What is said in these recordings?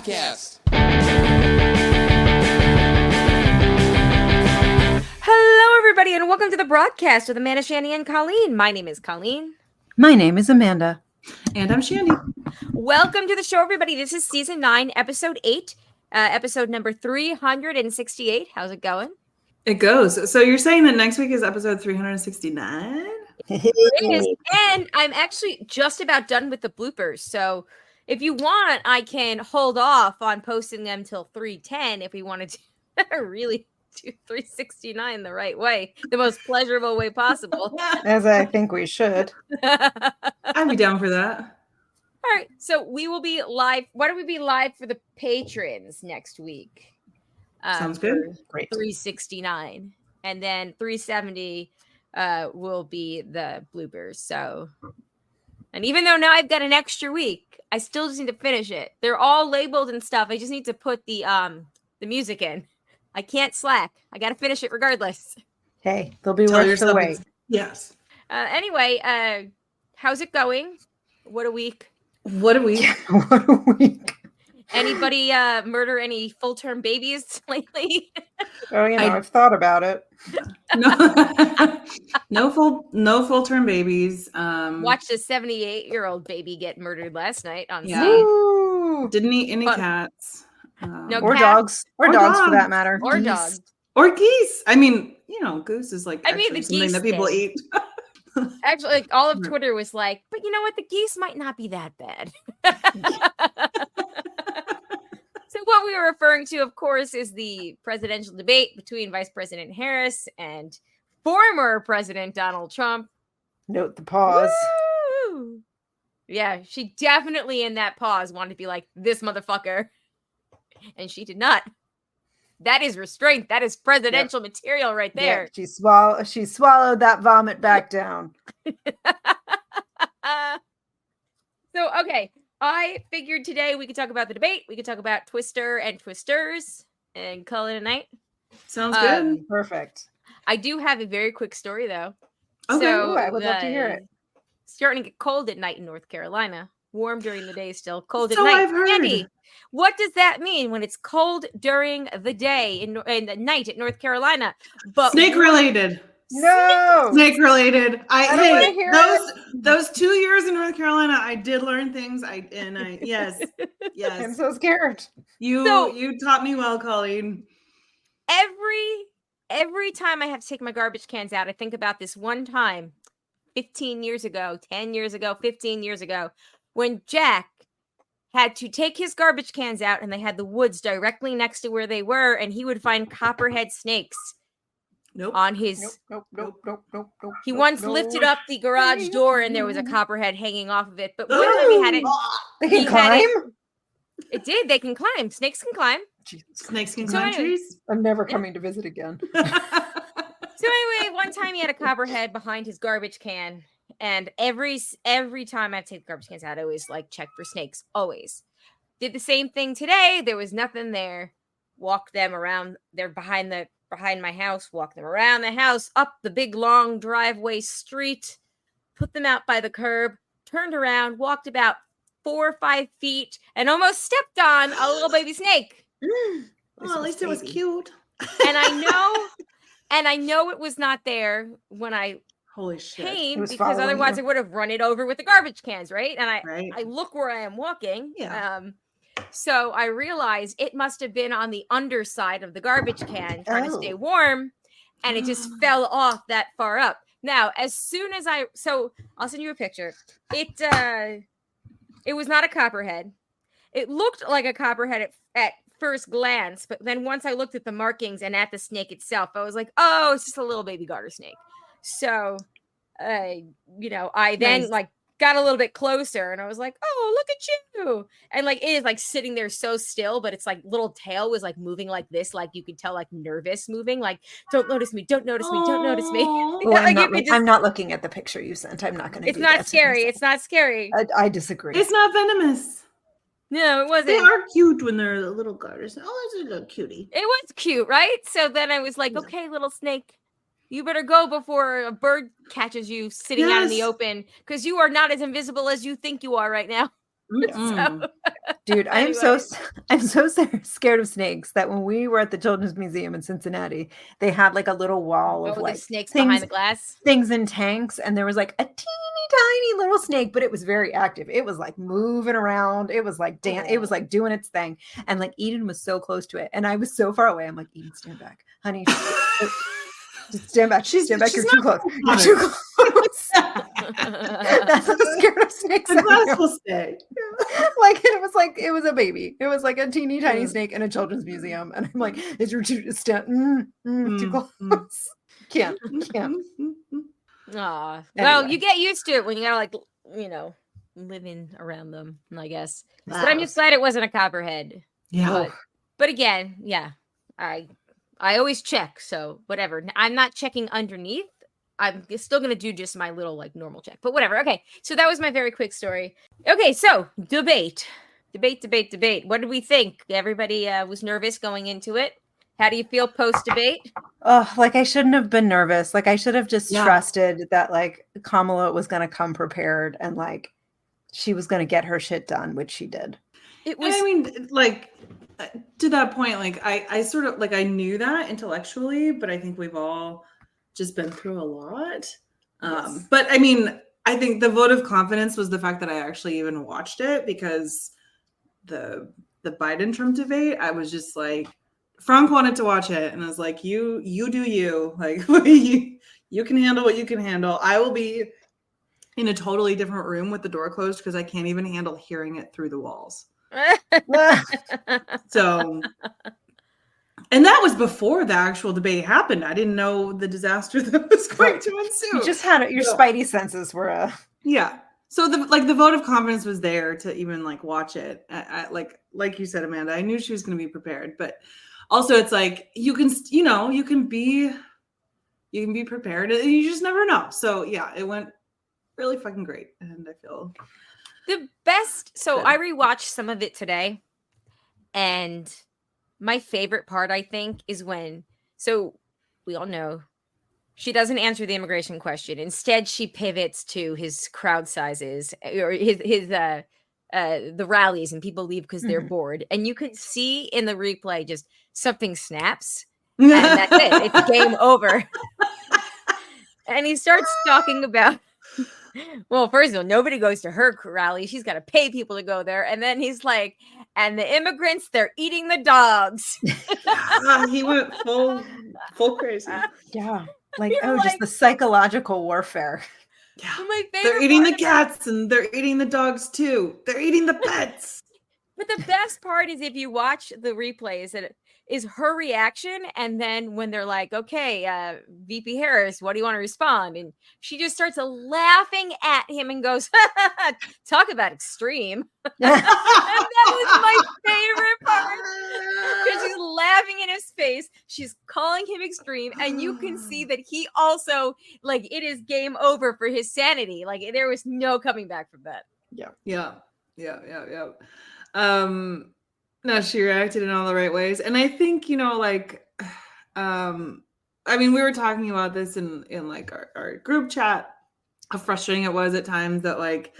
Broadcast. Hello, everybody, and welcome to the broadcast with Amanda, Shandy, and Colleen. My name is Colleen. My name is Amanda. And I'm Shandy. Welcome to the show, everybody. This is season 9, episode 8, episode number 368. How's it going? It goes. So you're saying that next week is episode 369? It is, and I'm actually just about done with the bloopers. So if you want, I can hold off on posting them till 310 if we wanted to really do 369 the right way, the most pleasurable way possible. As I think we should. I'd be down for that. All right, so we will be live. Why don't we be live for the patrons next week? Sounds good. Great. 369, and then 370 will be the bloopers. So, and even though now I've got an extra week, I still just need to finish it. They're all labeled and stuff. I just need to put the music in. I can't slack. I got to finish it regardless. Hey, they'll be Tell worth the yourself wait. Yes. Anyway, how's it going? What a week. What a week. What a week. Anybody murder any full-term babies lately? Oh, I've thought about it. No full-term babies. Watched a 78-year-old baby get murdered last night on Yeah. stage. Woo! Didn't eat any Fun. cats. No Or cats. dogs. Or dogs for that matter. Or Geese. dogs. Or geese. I mean, goose is like I mean, actually the something geese that people thing. eat. Actually, like, all of Twitter was like, but you know what? The geese might not be that bad. So what we were referring to, of course, is the presidential debate between Vice President Harris and former President Donald Trump. Note the pause. Woo! Yeah, she definitely in that pause wanted to be like, this motherfucker. And she did not. That is restraint. That is presidential material right there. Yeah, she swallowed that vomit back down. So, okay. I figured today we could talk about the debate. We could talk about Twister and Twisters and call it a night. Sounds good. Perfect. I do have a very quick story, though. Okay. So, Ooh, I would love to hear it. Starting to get cold at night in North Carolina. Warm during the day still. Cold at So night. I've heard. Andy, what does that mean when it's cold during the day and the night at North Carolina? But Snake related. No. Snake related. I don't wanna hear those 2 years in North Carolina, I did learn things. Yes. I'm so scared. You taught me well, Colleen. Every time I have to take my garbage cans out, I think about this one time 15 years ago, 10 years ago, 15 years ago, when Jack had to take his garbage cans out and they had the woods directly next to where they were, and he would find copperhead snakes on his... Nope. He once lifted up the garage door and there was a copperhead hanging off of it. But one time he had it... They can climb? It did. They can climb. Snakes can climb. Snakes can So climb anyway- trees. I'm never coming to visit again. So anyway, one time he had a copperhead behind his garbage can, and every time I take the garbage cans out, I always check for snakes. Always. Did the same thing today. There was nothing there. Walked them around. They're behind my house. Walked them around the house, up the big long driveway street, put them out by the curb, turned around, walked about 4 or 5 feet, and almost stepped on a little baby snake. At least it was cute. And I know it was not there when I Holy shit. came, was because following otherwise you. I would have run it over with the garbage cans, right? And Right. I look where I am walking. Yeah. So I realized it must have been on the underside of the garbage can trying to stay Oh. warm, and it just fell off that far up. Now, as soon as so I'll send you a picture. It was not a copperhead. It looked like a copperhead at first glance, but then once I looked at the markings and at the snake itself, I was like, oh, it's just a little baby garter snake. So, I then Nice. got a little bit closer and I was like, oh, look at you. And it is sitting there so still, but it's little tail was moving like this, you could tell nervous moving, don't notice me, don't notice me, don't notice me. Aw. Oh, I'm not looking at the picture you sent. I'm not going to. It's not scary. It's not scary. I disagree. It's not venomous. No, it wasn't. They are cute when they're the little garters. Oh, it's a little cutie. It was cute, right? So then I was like, Yeah. okay, little snake, you better go before a bird catches you sitting out in the Yes. open, because you are not as invisible as you think you are right now. Mm-mm. Dude, I'm Anyway. so scared of snakes that when we were at the Children's Museum in Cincinnati, they had like a little wall of Oh, the like snakes behind the glass. things in tanks, and there was like a teeny tiny little snake, but it was very active. It was like moving around. It was like it was like doing its thing. And like Eden was so close to it, and I was so far away. I'm like, Eden, stand back, honey. Just stand back. Stand back. You're too close. You're too close. That's how scared of snakes. The glass will stay. Like it was a baby. It was like a teeny tiny snake in a children's museum, and I'm like, "Is your too stand too close? Can't." Aw. Anyway. Well, you get used to it when you gotta living around them, I guess. But I'm just glad it wasn't a copperhead. Yeah. But again, yeah, I always check. So whatever. I'm not checking underneath. I'm still going to do just my little normal check, but whatever. Okay. So that was my very quick story. Okay. So debate. What did we think? Everybody was nervous going into it. How do you feel post debate? Oh, like I shouldn't have been nervous. Like I should have just trusted that like Kamala was going to come prepared and like she was going to get her shit done, which she did. It was. I mean, like to that point, like I sort of like I knew that intellectually, but I think we've all just been through a lot. Yes. But I mean, I think the vote of confidence was the fact that I actually even watched it, because the Biden Trump debate, I was just like, Frank wanted to watch it, and I was like, you do you, like you can handle what you can handle. I will be in a totally different room with the door closed because I can't even handle hearing it through the walls. So, and that was before the actual debate happened. I didn't know the disaster that was going to ensue. You just had your spidey senses were yeah. So the vote of confidence was there to even like watch it. Like you said, Amanda, I knew she was going to be prepared, but also it's like you can be prepared, and you just never know. So yeah, it went really fucking great, and I feel the best. So I rewatched some of it today, and my favorite part, I think, is when, so we all know she doesn't answer the immigration question. Instead, she pivots to his crowd sizes or his the rallies, and people leave because they're bored. And you can see in the replay just something snaps, and that's it. It's game over. And he starts talking about, well, first of all, nobody goes to her rally. She's got to pay people to go there. And then he's like, and the immigrants, they're eating the dogs. He went full crazy. Yeah. Like, just the psychological warfare. Yeah. My favorite they're eating the cats, and they're eating the dogs too. They're eating the pets. But the best part is if you watch the replays, that is her reaction. And then when they're like, okay, VP Harris, what do you want to respond? And she just starts laughing at him and goes, talk about extreme. And that was my favorite part, because she's laughing in his face. She's calling him extreme. And you can see that he also, like, it is game over for his sanity. Like, there was no coming back from that. Yeah. No, she reacted in all the right ways. And I think, I mean, we were talking about this in like our group chat, how frustrating it was at times that, like,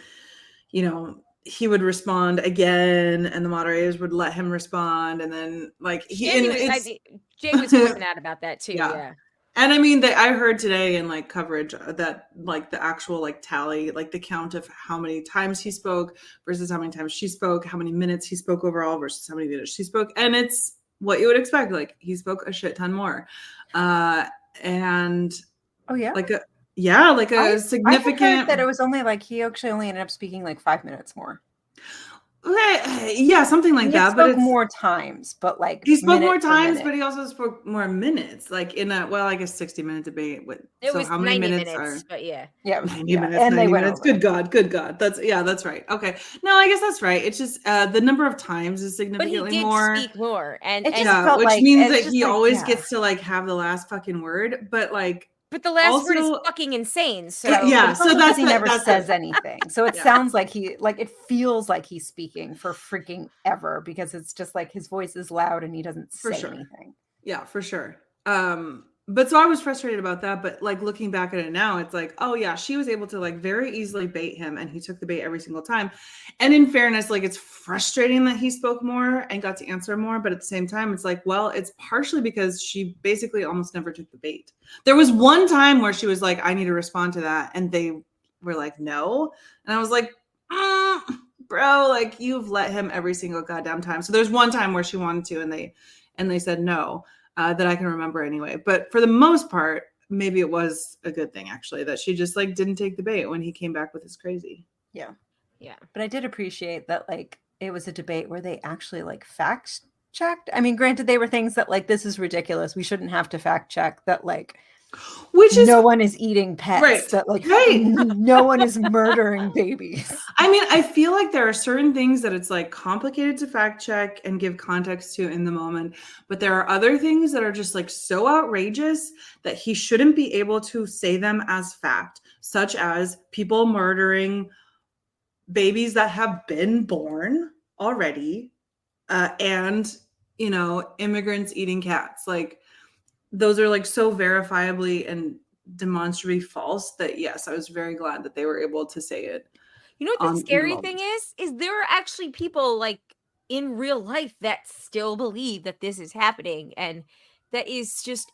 he would respond again and the moderators would let him respond. And then like Jay was coming out about that too. Yeah. And I mean, I heard today in like coverage that like the actual like tally, like the count of how many times he spoke versus how many times she spoke, how many minutes he spoke overall versus how many minutes she spoke. And it's what you would expect. Like, he spoke a shit ton more. And like a significant. I heard that it was only like he actually only ended up speaking like 5 minutes more. Yeah, something like that. But it's more times, but like he spoke more times, but he also spoke more minutes. Like in a, well, I guess 60-minute debate. It was how many 90 minutes are? But yeah, 90 minutes. And 90 they went minutes. Over. Good God. That's right. Okay, no, I guess that's right. It's just the number of times is significantly more. But he did speak more, and which means that he always gets to like have the last fucking word. But like. But the last word is fucking insane. So so that's he never says anything. So it sounds like it feels like he's speaking for freaking ever, because it's just like his voice is loud and he doesn't say anything. Yeah, for sure. But so I was frustrated about that. But like looking back at it now, it's like, oh yeah, she was able to like very easily bait him, and he took the bait every single time. And in fairness, like it's frustrating that he spoke more and got to answer more. But at the same time, it's like, well, it's partially because she basically almost never took the bait. There was one time where she was like, I need to respond to that. And they were like, no. And I was like, bro, like you've let him every single goddamn time. So there's one time where she wanted to, and they said no. That I can remember anyway. But for the most part, maybe it was a good thing actually that she just like didn't take the bait when he came back with his crazy. Yeah. Yeah. But I did appreciate that like it was a debate where they actually like fact checked. I mean, granted, they were things that like this is ridiculous. We shouldn't have to fact check that like which is no one is eating pets, right, that like right. no one is murdering babies. I mean, I feel like there are certain things that it's like complicated to fact check and give context to in the moment, but there are other things that are just like so outrageous that he shouldn't be able to say them as fact, such as people murdering babies that have been born already, and you know, immigrants eating cats. Like those are like so verifiably and demonstrably false that yes, I was very glad that they were able to say it. You know what the scary thing is there are actually people like in real life that still believe that this is happening, and that is just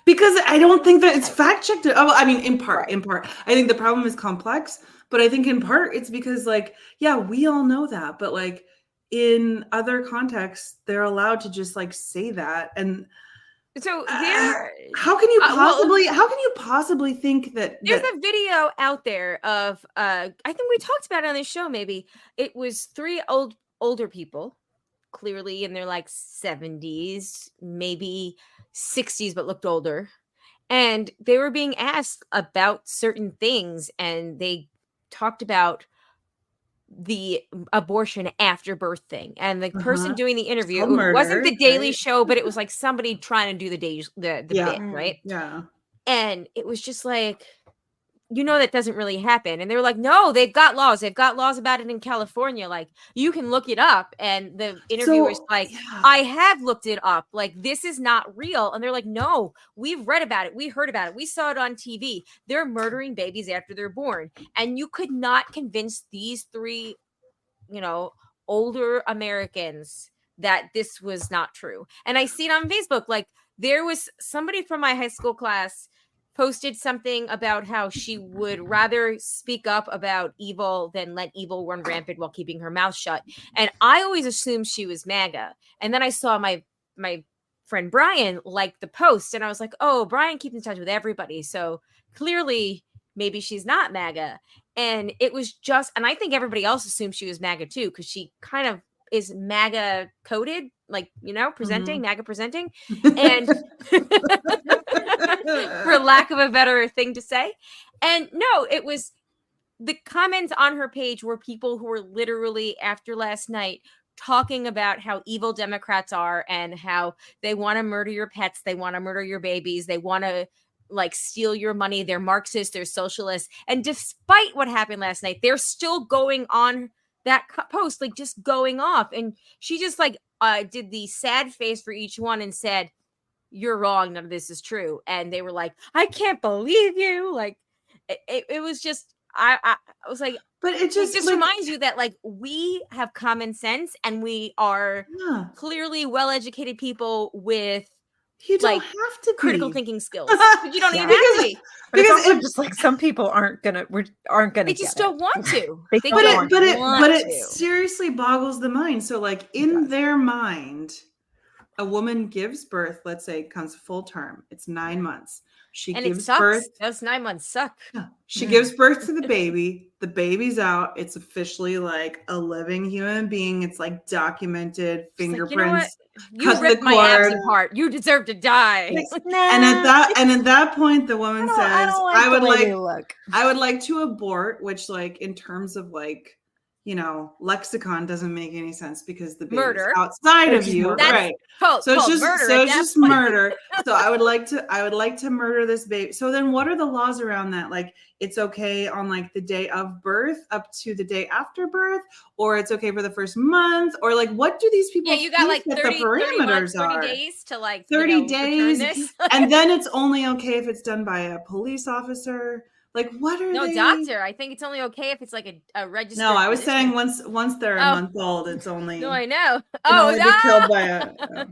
because I don't think that it's fact checked. Oh, I mean, in part, I think the problem is complex, but I think in part it's because like, yeah, we all know that, but like in other contexts, they're allowed to just like say that. And so there how can you possibly think that there's a video out there of I think we talked about it on this show, maybe it was three older people, clearly in their like 70s, maybe 60s, but looked older, and they were being asked about certain things, and they talked about the abortion after birth thing, and the person doing the interview, it wasn't the Daily Show, but it was like somebody trying to do the bit, right? Yeah. And it was just like, you know, that doesn't really happen. And they were like, no, they've got laws about it in California, like you can look it up. And the interviewer's like, I have looked it up, like this is not real. And they're like, no, we've read about it, we heard about it, we saw it on TV. They're murdering babies after they're born. And you could not convince these three, you know, older Americans that this was not true. And I see it on Facebook, like there was somebody from my high school class posted something about how she would rather speak up about evil than let evil run rampant while keeping her mouth shut. And I always assumed she was MAGA. And then I saw my friend Brian like the post, and I was like, oh, Brian keeps in touch with everybody, so clearly maybe she's not MAGA. And it was just, and I think everybody else assumed she was MAGA too, because she kind of is MAGA coded, like, you know, presenting, MAGA presenting. And for lack of a better thing to say. And no, it was the comments on her page were people who were literally after last night talking about how evil Democrats are and how they want to murder your pets, they want to murder your babies, they want to like steal your money, they're Marxists, they're socialists. And despite what happened last night, they're still going on that post, like just going off. And she just like did the sad face for each one and said, you're wrong, none of this is true. And they were like, I can't believe you. Like it was just, I was like, but it just like, reminds you that like we have common sense and we are clearly well-educated people with you don't have to critical thinking skills. You don't even have to be. But it's also just like some people aren't gonna. They just don't want to. But it seriously boggles the mind. So like in their mind, a woman gives birth, let's say comes full term, it's 9 months. She gives birth. Those 9 months suck. Yeah. She gives birth to the baby. The baby's out. It's officially like a living human being. It's like documented, fingerprints. Like, you ripped my abs apart. You deserve to die. And at that point, the woman says, I would like to abort, which like in terms of like, lexicon doesn't make any sense because the baby's Murder. outside of It's you, murder. That's right? called So it's just murder. At that point. murder. So I would like to murder this baby. So then what are the laws around that? Like it's okay on like the day of birth up to the day after birth, or it's okay for the first month, or like what do these people Yeah, you got like think 30, that the 30 months, parameters 30 are? days to like 30 return days. this. And then it's only okay if it's done by a police officer. Like what are No, they? doctor. I think it's only okay if it's like a registered. No, I was physician. saying once they're a month old, it's only No, I know. can only be killed by a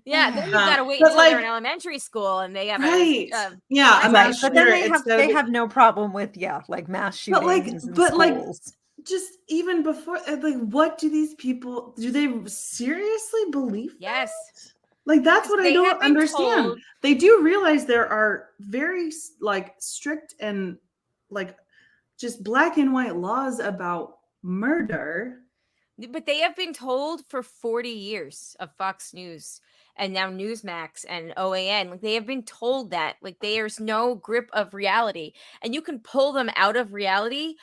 yeah. Then you've got to wait but until they're like- in elementary school and they have right. a Yeah, Right, a Right, mass but then shooter they have no problem with like mass But, like- shootings in but, like, schools. just even before, like, what do these people do? They seriously believe? yes. that? Like that's what I They have don't been understand. told- They do realize there are very like strict and like just black and white laws about murder. But they have been told for 40 years of Fox News and now Newsmax and OAN. Like they have been told that like there's no grip of reality, and you can pull them out of reality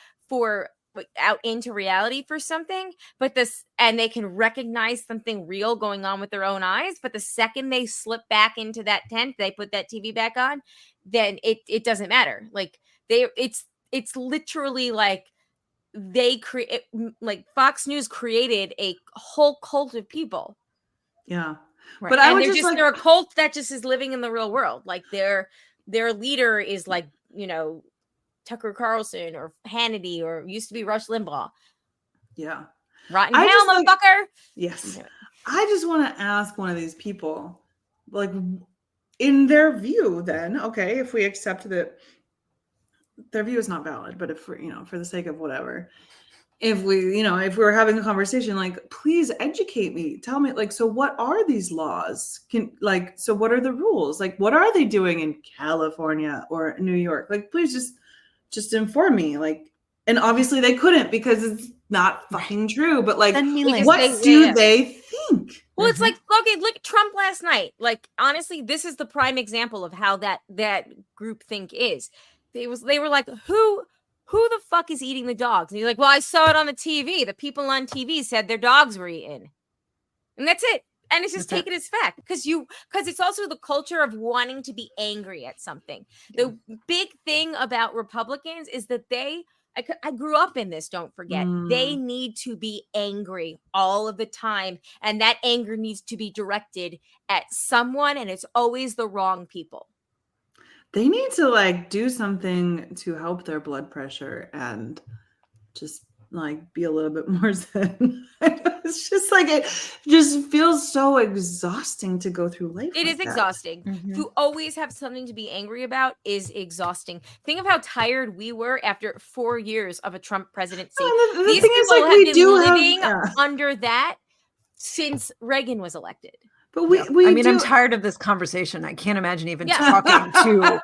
out into reality for something, but and they can recognize something real going on with their own eyes. But the second they slip back into that tent, they put that TV back on, then it doesn't matter. Like it's literally like they create like Fox News created a whole cult of people. Yeah. Right. But I And would they're just like they're a cult that just is living in the real world. Like their leader is like, Tucker Carlson or Hannity or used to be Rush Limbaugh. yeah. Rotten I hell, just, like- motherfucker. Yes. Yeah. I just want to ask one of these people, like, in their view, then, okay, if we accept that their view is not valid, but if we're, for the sake of whatever, if we're having a conversation, like, please educate me. Tell me, like, so what are these laws? So what are the rules? Like, what are they doing in California or New York? Like, please just inform me. Like, and obviously they couldn't because it's not fucking true. But like, Send me we links. what do they think? Well, it's like, okay, look at Trump last night. Like, honestly, this is the prime example of how that groupthink is. They were like, who the fuck is eating the dogs? And he's like, well, I saw it on the TV. The people on TV said their dogs were eaten. And that's it. And it's just taken as fact because it's also the culture of wanting to be angry at something. The big thing about Republicans is that I grew up in this, don't forget. They need to be angry all of the time. And that anger needs to be directed at someone, and it's always the wrong people. They need to like do something to help their blood pressure and just like be a little bit more zen. It's just like it just feels so exhausting to go through life. It is exhausting. To always have something to be angry about is exhausting. Think of how tired we were after 4 years of a Trump presidency. The These thing people is, like, have we been do living have under that since Reagan was elected. But I'm tired of this conversation. I can't imagine even talking to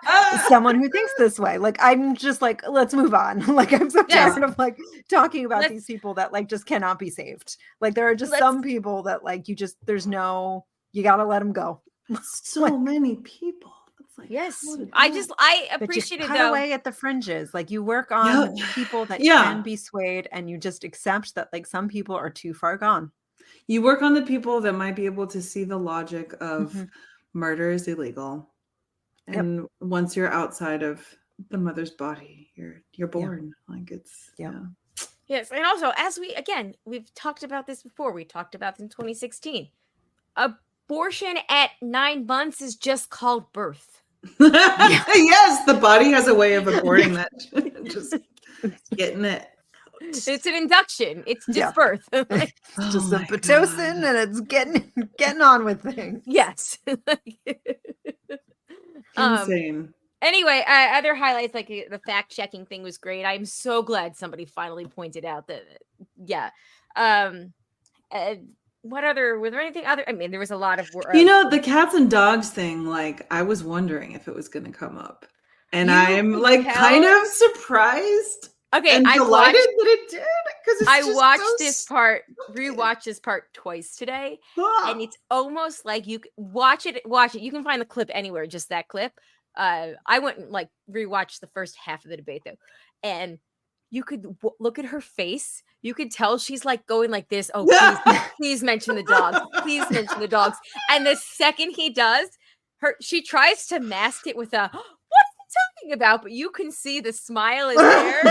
someone who thinks this way. Like, I'm just like, let's move on. Like, I'm so tired of like talking about these people that like just cannot be saved. Like, there are just some people that like you got to let them go. So many people. It's like, yes, I appreciate it though. Away at the fringes. Like, you work on the people that can be swayed, and you just accept that like some people are too far gone. You work on the people that might be able to see the logic of murder is illegal. And once you're outside of the mother's body, you're born. Like it's Yes. And also, as we've talked about this before. We talked about this in 2016. Abortion at 9 months is just called birth. Yes, the body has a way of aborting that. Just getting it. It's an induction. It's just birth. It's just some Pitocin, and it's getting on with things. Yes. Insane. Anyway, other highlights, like the fact checking thing was great. I'm so glad somebody finally pointed out that. Were there anything other? I mean, there was a lot of the cats and dogs thing. Like, I was wondering if it was going to come up, and I'm like kind of surprised. Okay, and delighted that it did because I watched rewatched this part twice today, and it's almost like you watch it. You can find the clip anywhere, just that clip. I went and like rewatched the first half of the debate though, and you could look at her face. You could tell she's like going like this. Oh, please, please mention the dogs. Please mention the dogs. And the second he does, she tries to mask it with a, what is he talking about? But you can see the smile is there.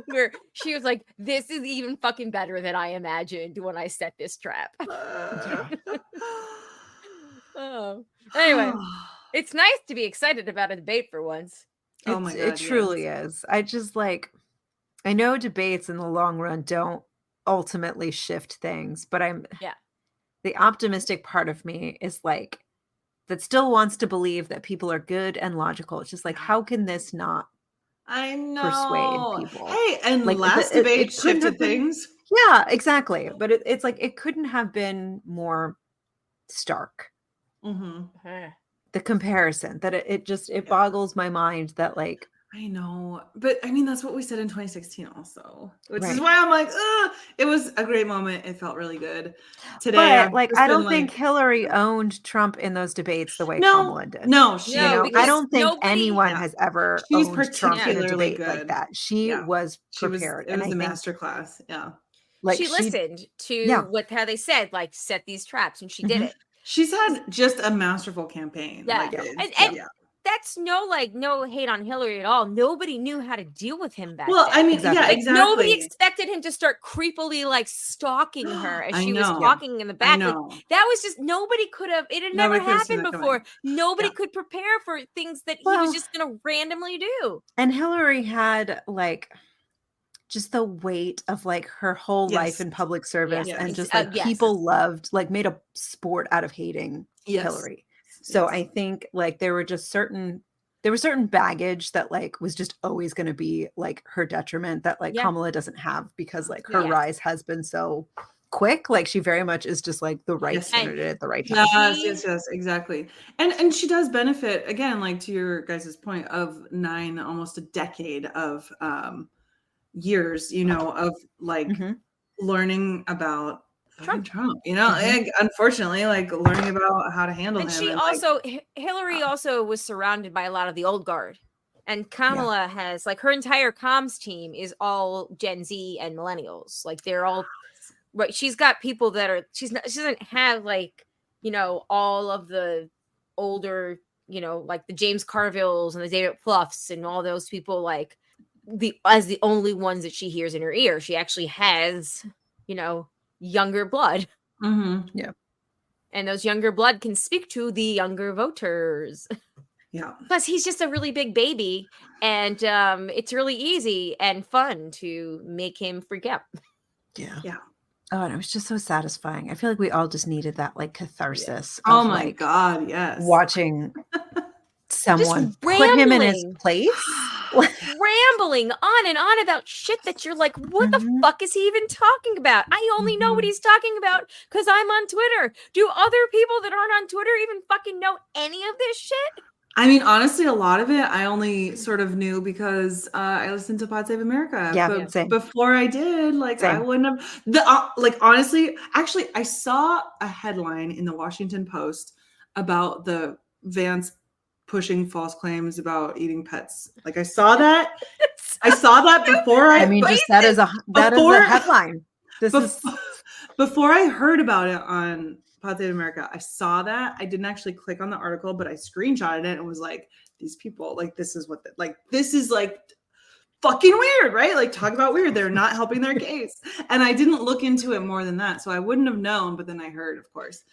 Where she was like, this is even fucking better than I imagined when I set this trap. Oh. Anyway, it's nice to be excited about a debate for once. Oh my God, it truly is. I just like, I know debates in the long run don't ultimately shift things, but the optimistic part of me is like, that still wants to believe that people are good and logical. It's just like, how can this not I know. persuade people? Hey, and like last debate shifted things. Yeah, exactly. But it's like, it couldn't have been more stark. The comparison that it boggles my mind that like, I know, but I mean, that's what we said in 2016 also, which is why I'm like, it was a great moment. It felt really good today. But like, I don't think Hillary owned Trump in those debates the way No, Kamala did. No, she, I don't think anyone has ever she was owned Trump in a particularly debate good. like that. She was prepared. It was a masterclass. Yeah. Like she listened to how they said, like, set these traps, and she did it. She's had just a masterful campaign. Yeah. And that's no hate on Hillary at all. Nobody knew how to deal with him back then. I mean, exactly. Nobody expected him to start creepily like stalking her as she was talking in the back. Like, that was just, nobody could have, it had never happened before. Nobody could prepare for things that he was just going to randomly do. And Hillary had like just the weight of like her whole life in public service and just like people loved, like made a sport out of hating Hillary. So I think like there was certain baggage that like was just always going to be like her detriment that like Kamala doesn't have, because like her rise has been so quick. Like she very much is just like the right candidate at the right time. Yes, exactly. And she does benefit, again, like to your guys' point, of almost a decade of years, of like learning about Trump, and unfortunately, like learning about how to handle him. She also, Hillary also was surrounded by a lot of the old guard, and Kamala has like her entire comms team is all Gen Z and millennials. Like they're all right. She's got people that are, she doesn't have like, all of the older, like the James Carvilles and the David Pluffs and all those people, like as the only ones that she hears in her ear. She actually has, younger blood. Yeah. And those younger blood can speak to the younger voters. Yeah. Plus he's just a really big baby, and it's really easy and fun to make him freak out. Yeah. Yeah. Oh, and it was just so satisfying. I feel like we all just needed that like catharsis. Oh my God, yes. Watching someone put him in his place. Rambling on and on about shit that you're like, what the fuck is he even talking about? I only know what he's talking about because I'm on Twitter. Do other people that aren't on Twitter even fucking know any of this shit? I mean, honestly, a lot of it I only sort of knew because I listened to Pod Save America. Yeah, but same. Before I did, like, I wouldn't have. Honestly, actually, I saw a headline in the Washington Post about the Vance pushing false claims about eating pets. Like, I saw that. I saw that before I mean, just that is a headline. Before I heard about it on Pod Save America, I saw that. I didn't actually click on the article, but I screenshotted it and was like, these people, like, this is what, this is like fucking weird, right? Like, talk about weird. They're not helping their case. And I didn't look into it more than that. So I wouldn't have known, but then I heard, of course.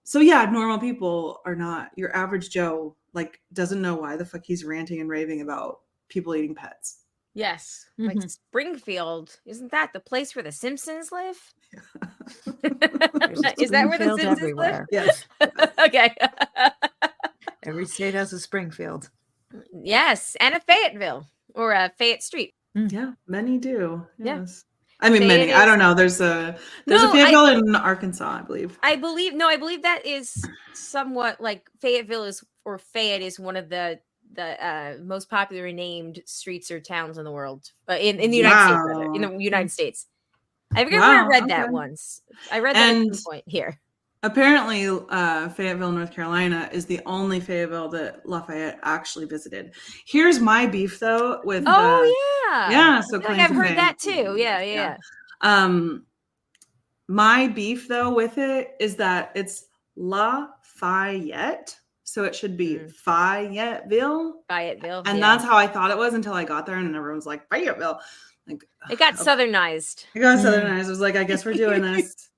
So yeah, normal people are not, your average Joe, like, doesn't know why the fuck he's ranting and raving about people eating pets. Yes. Like Springfield, isn't that the place where the Simpsons live? Is that where the Simpsons everywhere. live? Yes. Okay. Every state has a Springfield. Yes, and a Fayetteville or a Fayette Street. Yeah, many do. Yeah. Yes. I mean, many. I don't know. There's a Fayetteville in Arkansas, I believe. I believe that is somewhat like Fayetteville Fayette is one of the most popularly named streets or towns in the world, in the United States. Rather, in the United States. I forget where I read that once. I read that at some point here. Apparently, Fayetteville, North Carolina is the only Fayetteville that Lafayette actually visited. Here's my beef, though, with Yeah. so I feel like claim I've to heard fame. that too. Yeah. My beef, though, with it is that it's Lafayette, so it should be Fayetteville. Fayetteville. And that's how I thought it was until I got there, and everyone was like, Fayetteville. Like, It got okay. southernized. I got southernized. I was like, I guess we're doing this.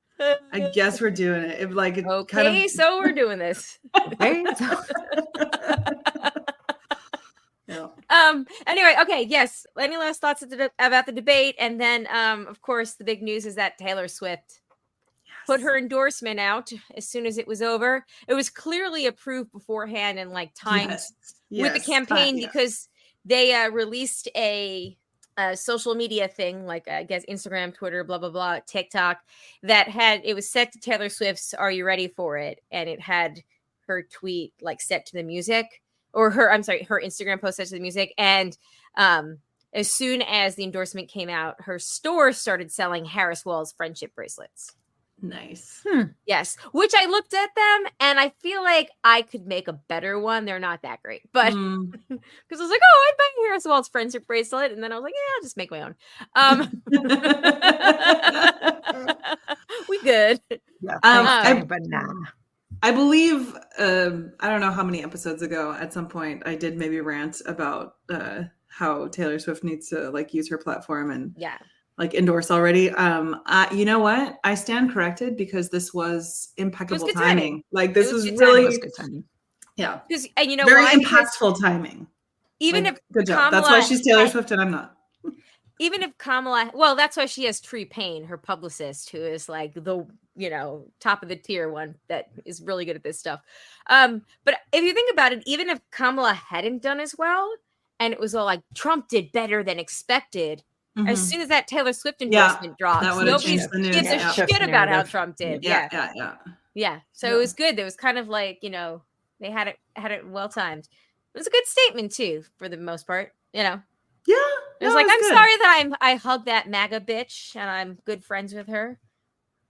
I guess we're doing it. Okay, so we're doing this. Okay. Yeah. Anyway, okay, yes. Any last thoughts about the debate? And then of course the big news is that Taylor Swift put her endorsement out as soon as it was over. It was clearly approved beforehand and like timed with the campaign because they released a social media thing, like I guess Instagram, Twitter, blah blah blah, TikTok, it was set to Taylor Swift's "Are You Ready for It?" and it had her tweet like set to the music, or her Instagram post set to the music. And as soon as the endorsement came out, her store started selling Harris Walls friendship bracelets. Nice. Yes, which I looked at them and I feel like I could make a better one. They're not that great, but because I was like, oh, I'd buy Harris Walt's friendship bracelet, and then I was like, yeah, I'll just make my own. We good. Yeah, but nah. I believe I don't know how many episodes ago. At some point, I did maybe rant about how Taylor Swift needs to like use her platform and like endorse already. You know what? I stand corrected because this was impeccable timing. Like this was really good timing. Yeah. And you know very why? impactful timing. Even like, if good job. That's why she's Taylor Swift and I'm not. Even if Kamala, well, that's why she has Tree Payne, her publicist, who is like the, top of the tier one that is really good at this stuff. But if you think about it, even if Kamala hadn't done as well, and it was all like Trump did better than expected, as soon as that Taylor Swift endorsement drops, nobody gives a shit about how Trump did. Yeah. So it was good. There was kind of like, they had it well timed. It was a good statement too, for the most part, Yeah. It was like, I'm good. Sorry that I hugged that MAGA bitch and I'm good friends with her.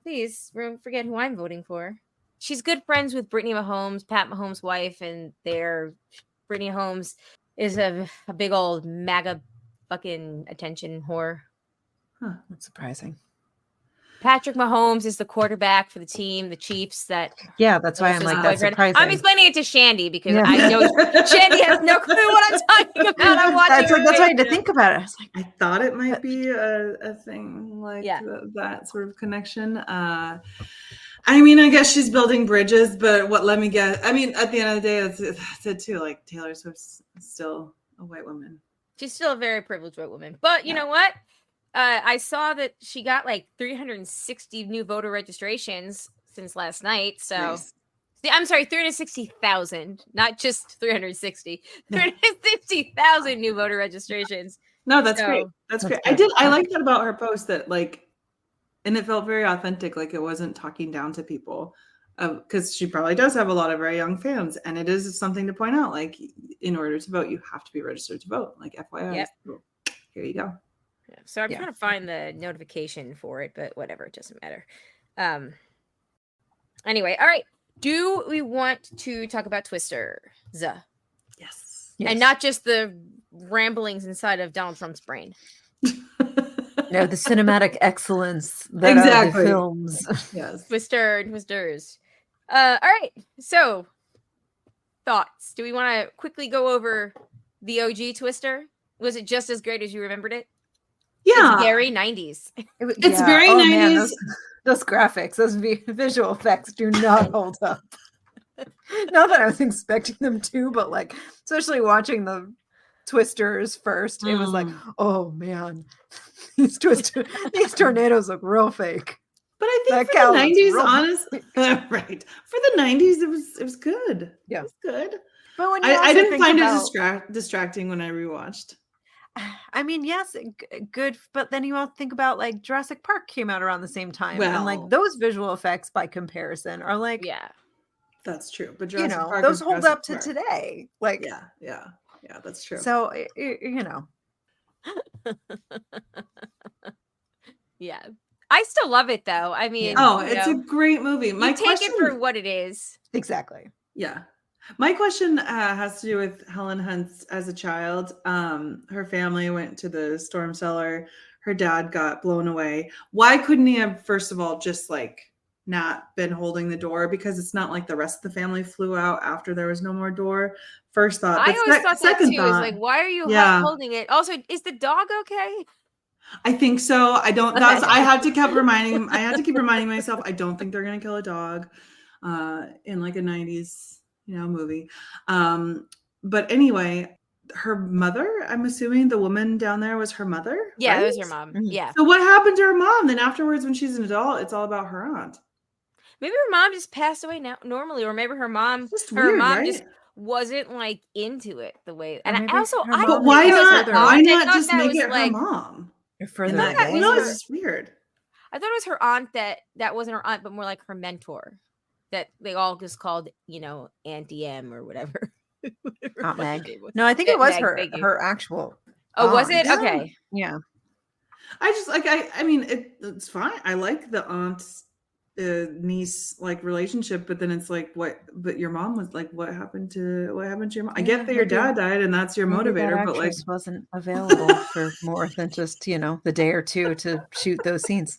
Please forget who I'm voting for. She's good friends with Brittany Mahomes, Pat Mahomes' wife, and Brittany Mahomes is a big old MAGA fucking attention whore. Huh, that's surprising. Patrick Mahomes is the quarterback for the team, the Chiefs. That's why I'm like, that's surprising. I'm explaining it to Shandy because I know Shandy has no clue what I'm talking about. I'm watching. That's why I had to think about it. I was like, I thought it might be a thing like that sort of connection. I mean, I guess she's building bridges, but let me guess. I mean, at the end of the day, that's it too. Like Taylor Swift's still a white woman. She's still a very privileged white woman. But you know what? I saw that she got like 360 new voter registrations since last night. So, nice. I'm sorry, 360,000, not just 360. 360,000 new voter registrations. No, that's great. That's great. I like that about her post that and it felt very authentic. Like it wasn't talking down to people. Because she probably does have a lot of very young fans, and it is something to point out. Like, in order to vote, you have to be registered to vote. Like, FYI. Yep. So, here you go. Yeah. So I'm trying to find the notification for it, but whatever, it doesn't matter. Anyway, all right. Do we want to talk about Twister? Yes. And not just the ramblings inside of Donald Trump's brain. No, the cinematic excellence that are the films. Yes. Twisters. All right. So, thoughts. Do we want to quickly go over the OG Twister? Was it just as great as you remembered it? Yeah. It's very 90s. It's very 90s. Man, those graphics, those visual effects do not hold up. Not that I was expecting them to, but like, especially watching the Twisters first, it was like, oh man, these tornadoes look real fake. But I think for the 90s, honestly, right? For the 90s, it was good. Yeah, it was good. But when I didn't find it distracting when I rewatched. I mean, yes, good, but then you all think about like Jurassic Park came out around the same time, and like those visual effects by comparison are like, that's true. But Jurassic Park those hold up to today. Like, yeah, that's true. So Yeah. I still love it though. I mean, Oh, you it's know, a great movie. you My take question, it for what it is. Exactly. yeah. My question has to do with Helen Hunt's as a child. Her family went to the storm cellar. Her dad got blown away. Why couldn't he have, first of all, just like not been holding the door? Because it's not like the rest of the family flew out after there was no more door. First thought, I but always thought that second too. Is thought, like, why are you yeah, holding it? Also, is the dog okay? I think so. I don't. That's. Okay. I had to keep reminding myself. I don't think they're gonna kill a dog, in like a '90s, movie. But anyway, her mother. I'm assuming the woman down there was her mother. Yeah, right? that was your mom. Mhm. Yeah. So what happened to her mom? Then afterwards, when she's an adult, it's all about her aunt. Maybe her mom just passed away now normally, or maybe her mom It's just weird, right? just wasn't like into it the way. And maybe I also her I mom don't But think why that was her not? further Why aunt. I not thought just that make was it her like mom? You're further thought that away. was No, her- it's just weird. I thought it was her aunt that wasn't her aunt, but more like her mentor. That they all just called, Auntie M or whatever. Whatever Aunt fucking Meg. name was. No, I think Yeah, it was Meg, her thank you. her actual. Oh, was it? aunt. Yeah. Okay. Yeah. I just like I mean it's fine. I like the aunt niece like relationship, but then it's like what? But your mom was like, what happened to your mom? I get that your maybe- dad died and that's your Maybe that motivator, but like actress wasn't available for more than just the day or two to shoot those scenes.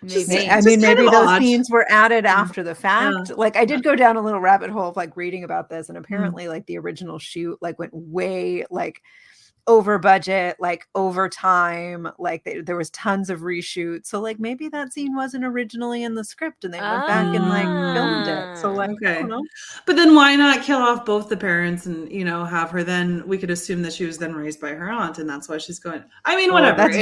Just- Maybe. I just mean, kind maybe of those odd. scenes were added Yeah. after the fact. Yeah. Like I did go down a little rabbit hole of like reading about this, and Mm. apparently like the original shoot like went way like over budget, like over time, like there was tons of reshoots. So like maybe that scene wasn't originally in the script and they went back and like filmed it. So like I Okay. don't know. But then why not kill off both the parents and have her then we could assume that she was then raised by her aunt and that's why she's going. I mean, Well, whatever.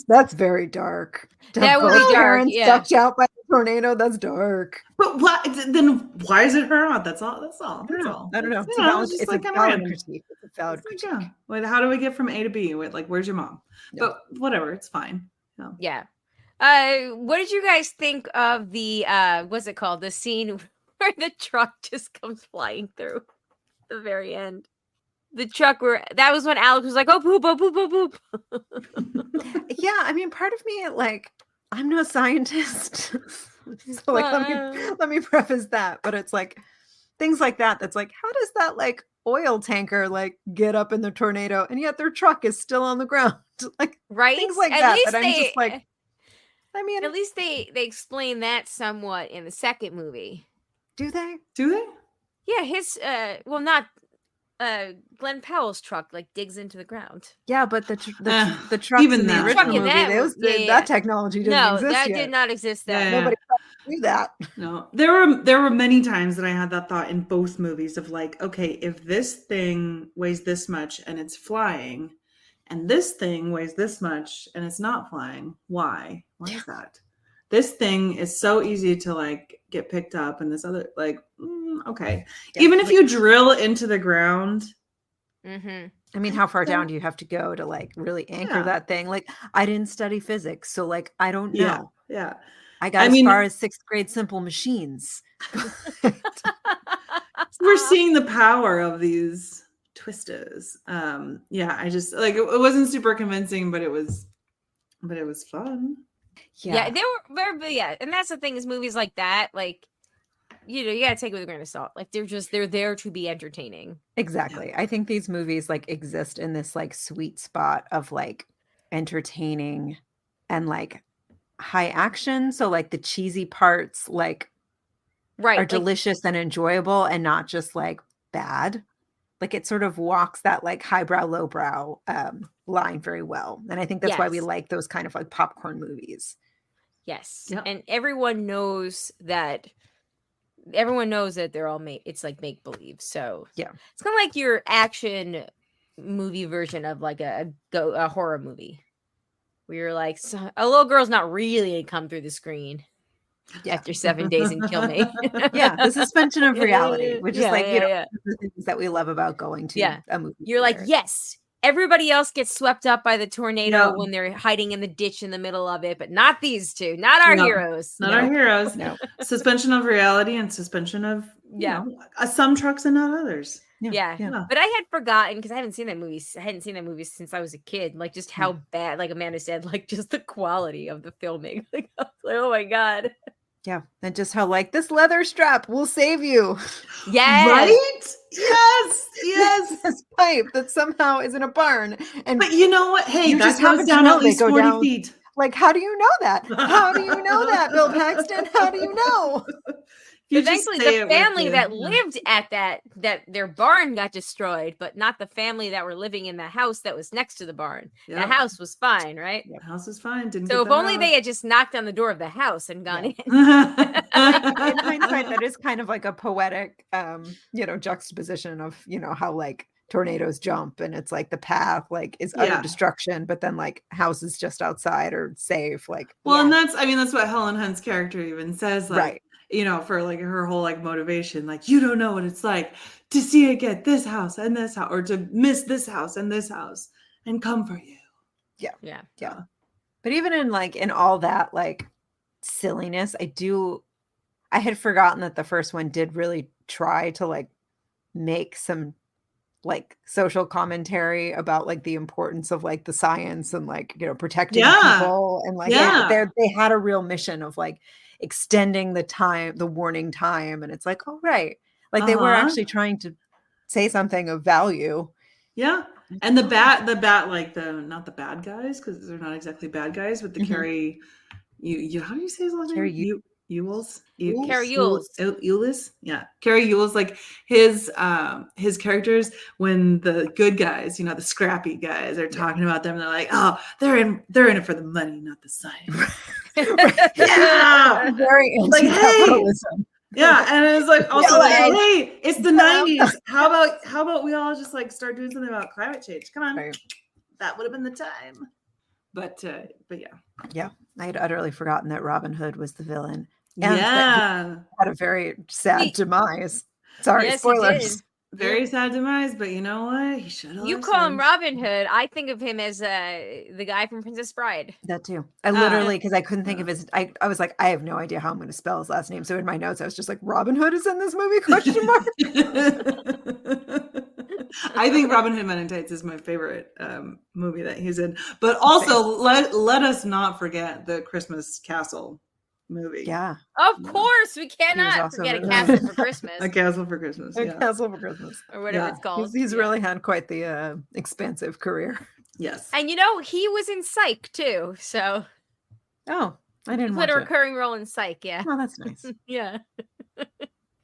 that's very dark. To That have would be both dark, parents yeah. sucked out by a tornado. That's dark. But what then why is it her aunt? That's all. I don't know. It's, it's just It's like a kind of valid random. critique. It's a valid It's critique. like, yeah. Wait, how do we get from A to B? Wait, like, where's your mom? Yeah. But whatever, it's fine. Yeah. What did you guys think of the what's it called? The scene where the truck just comes flying through the very end. The truck where that was when Alex was like, oh poop, oh poop, oh poop. Yeah, I mean, part of me like I'm no scientist. So like let me preface that. But it's like things like that. That's like, how does that like oil tanker like get up in the tornado and yet their truck is still on the ground? Like Right? things like At that. least That I'm just like, I mean, at least they explain that somewhat in the second movie. do they? Do they? Yeah, his well, not Glenn Powell's truck like digs into the ground. Yeah, but the trucks even in the that. original Truck in movie, that those, was- yeah, yeah. that technology didn't No, exist that yet. did not exist then. Yeah. Nobody knew that. No. There were many times that I had that thought in both movies of like, okay, if this thing weighs this much and it's flying, and this thing weighs this much and it's not flying, why? Why is that? This thing is so easy to like get picked up, and this other like, okay. Yeah, Even if like- you drill into the ground. Mm-hmm. I mean, how far Yeah. down do you have to go to like really anchor Yeah. that thing? Like, I didn't study physics, so like I don't know. Yeah. I got I as mean- far as 6th grade simple machines. We're seeing the power of these twisters. Yeah, I just like it wasn't super convincing, but it was fun. Yeah, they were very yeah, and that's the thing is movies like that, like you gotta take it with a grain of salt. Like they're there to be entertaining. Exactly. I think these movies like exist in this like sweet spot of like entertaining and like high action. So like the cheesy parts like Right. are like, delicious and enjoyable and not just like bad. Like it sort of walks that like highbrow, lowbrow line very well. And I think that's why we Yes. like those kind of like popcorn movies. yes. Yep. And everyone knows that they're all it's like make believe. So Yeah. it's kind of like your action movie version of like a horror movie. Where you're like, a little girl's not really gonna come through the screen after 7 days and kill me. Yeah, the suspension of reality, which is Yeah, like, yeah. the things that we love about going to Yeah. a movie. You're like, theater. yes, Everybody else gets swept up by the tornado Yeah. when they're hiding in the ditch in the middle of it, but not these two, not our No, heroes. Not our heroes. No. Suspension of reality and suspension of Yeah. some trucks and not others. Yeah. Yeah. But I had forgotten because I hadn't seen that movie. I hadn't seen that movie since I was a kid. Like just how bad, like Amanda said, like just the quality of the filming. Like, I was like, oh my God. Yeah. And just how like this leather strap will save you. Yes. Right? Yes. This pipe that somehow is in a barn. And But you know what? Hey, You that just goes happen to down know at they least go 40 down- feet. like, how do you know that? How do you know that, Bill Paxton? How do you know? You But just thankfully, say the it with family the- that lived at that their barn got destroyed, but not the family that were living in the house that was next to the barn. Yep. The house was fine, right? The house is fine. Didn't So get if the only they house. had just knocked on the door of the house and gone in. In hindsight, that is kind of like a poetic, juxtaposition of, how like tornadoes jump and it's like the path like is utter Yeah. destruction, but then like houses just outside are safe. Like, Well, and that's what Helen Hunt's character even says, like, right. For like her whole like motivation, like, you don't know what it's like to see it get this house and this house, or to miss this house and this house and come for you. Yeah. But even in all that like silliness, I had forgotten that the first one did really try to like make some like social commentary about like the importance of like the science and like protecting people, and like they had a real mission of like extending the warning time, and it's like, oh right, like they were actually trying to say something of value. Yeah. And the bat like not the bad guys, because they're not exactly bad guys, but the Carrie, how do you say his last name? Ewells? Carrie Ewells. Ewells? Yeah. Carrie Ewells, like his characters, when the good guys, the scrappy guys are talking about them, they're like, oh, they're in it for the money, not the science. Yeah. Very Like, anti-capitalism. Yeah, and it was like also like, Like, hey, it's the 90s. How about we all just like start doing something about climate change? Come on. Right. That would have been the time. But yeah. Yeah. I had utterly forgotten that Robin Hood was the villain. And that Yeah. he had a very sad demise. Sorry, Yes, he did. spoilers. Very sad demise, but you know what? He should have. You call him Robin Hood. I think of him as the guy from Princess Bride. That too. I literally, because I couldn't think of his, I was like, I have no idea how I'm going to spell his last name. So in my notes, I was just like, Robin Hood is in this movie? Question mark. I think Robin Hood Men in Tights is my favorite movie that he's in. But also, let us not forget the Christmas Castle movie. Yeah. Of course, we cannot also forget a really castle good. for Christmas. A Castle for Christmas. A Yeah. Castle for Christmas. Or whatever Yeah. it's called. He's Yeah. really had quite the expansive career. Yes. And he was in Psych too. So Oh, I he didn't played watch a it. recurring role in Psych. Yeah. Oh, that's nice. Yeah.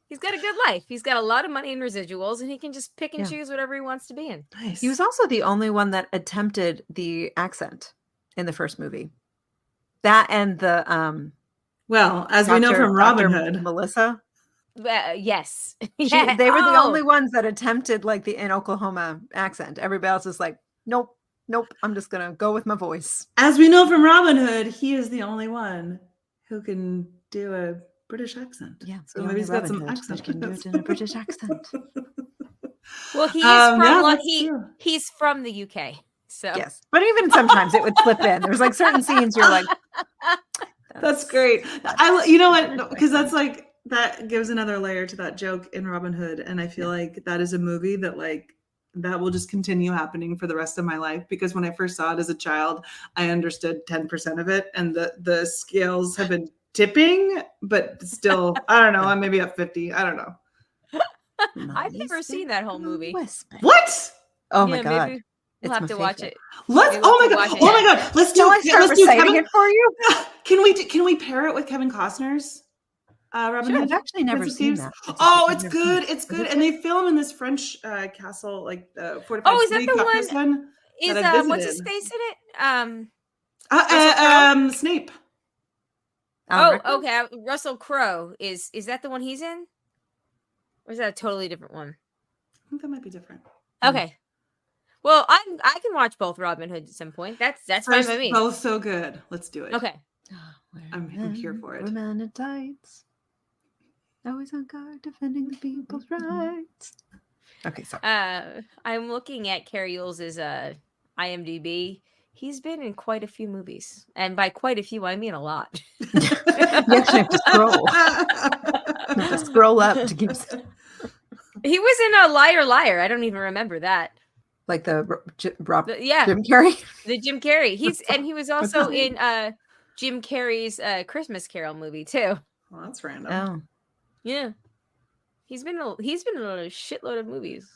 He's got a good life. He's got a lot of money in residuals, and he can just pick and Yeah. choose whatever he wants to be in. Nice. He was also the only one that attempted the accent in the first movie. That and the well, as we know Dr. from Robin Dr. Hood. Melissa. Yes. They were the Oh. only ones that attempted like the in Oklahoma accent. Everybody else is like, nope. I'm just gonna go with my voice. As we know from Robin Hood, he is the only one who can do a British accent. Yeah, So maybe he's got some accent. Can do it in a British accent. Well, he is Yeah, from that's true. he's from the UK. So Yes, but even sometimes it would slip in. There's like certain scenes you're like, That's great. You know what? Because that's like that gives another layer to that joke in Robin Hood, and I feel like that is a movie that that will just continue happening for the rest of my life. Because when I first saw it as a child, I understood 10% of it, and the scales have been tipping, but still, I don't know. I'm maybe at 50. I don't know. I've never seen that whole movie. What? Oh my Yeah, god! maybe It's we'll have my to watch favorite. it. Let's. Maybe Oh we'll my have god! to Oh watch my it. god! Let's Shall I start reciting Kevin. it for you? Can we pair it with Kevin Costner's Robin Sure, Hood? I've actually never Prince of seen Thieves? that. Oh, I've it's never seen good. it. It's Is good. it And they film in this French castle, like fortified Oh, is that city. the Got one- this one Is that I what's his visited. face in it? Snape. Alan Rickman? Okay. Russell Crowe is that the one he's in, or is that a totally different one? I think that might be different. Okay. Well, I can watch both Robin Hood at some point. That's fine by me. Both so good. Let's do it. Okay. I'm here for it. Women in tights, always on guard, defending the people's rights. Okay, sorry. I'm looking at Carrie Yules's IMDb. He's been in quite a few movies, and by quite a few, I mean a lot. You actually have to scroll. You have to scroll up to keep He was in a Liar Liar. I don't even remember that. like the Yeah, Jim Carrey. the Jim Carrey. He was also that? in Jim Carrey's Christmas Carol movie too. Well, that's random. Oh, Yeah, he's been in a shitload of movies.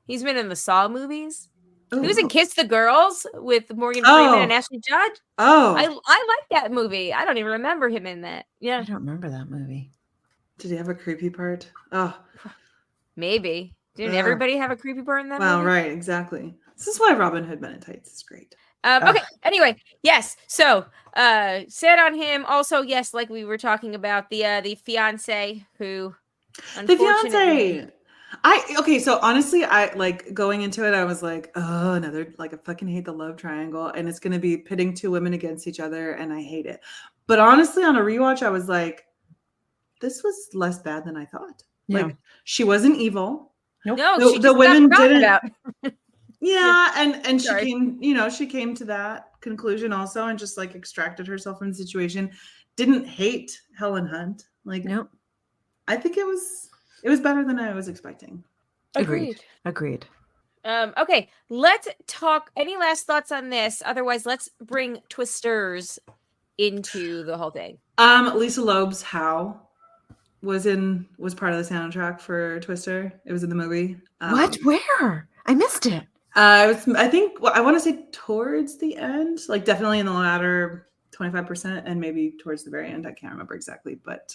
He's been in the Saw movies. He was in Kiss the Girls with Morgan Freeman and Ashley Judd. Oh, I like that movie. I don't even remember him in that. Yeah, I don't remember that movie. did he have a creepy part? Oh, maybe. Didn't everybody have a creepy part in that wow, movie? right, exactly. This is why Robin Hood Men in Tights is great. Okay. Anyway, yes. So, said on him. Also, yes, like we were talking about the fiance who, The fiance. So honestly, I like going into it, I was like, oh, another like I fucking hate the love triangle, and it's gonna be pitting two women against each other, and I hate it. But honestly, on a rewatch, I was like, this was less bad than I thought. Yeah. Like she wasn't evil. Nope. No, The women didn't. About. Yeah, and she Sorry. came to that conclusion also, and just like extracted herself from the situation. Didn't hate Helen Hunt. Like, Nope. I think it was better than I was expecting. Agreed. Okay, let's talk. Any last thoughts on this? Otherwise, let's bring Twisters into the whole thing. Lisa Loeb's "How" was part of the soundtrack for Twister. It was in the movie. What? Where? I missed it. I think I want to say towards the end, like definitely in the latter 25%, and maybe towards the very end. I can't remember exactly, but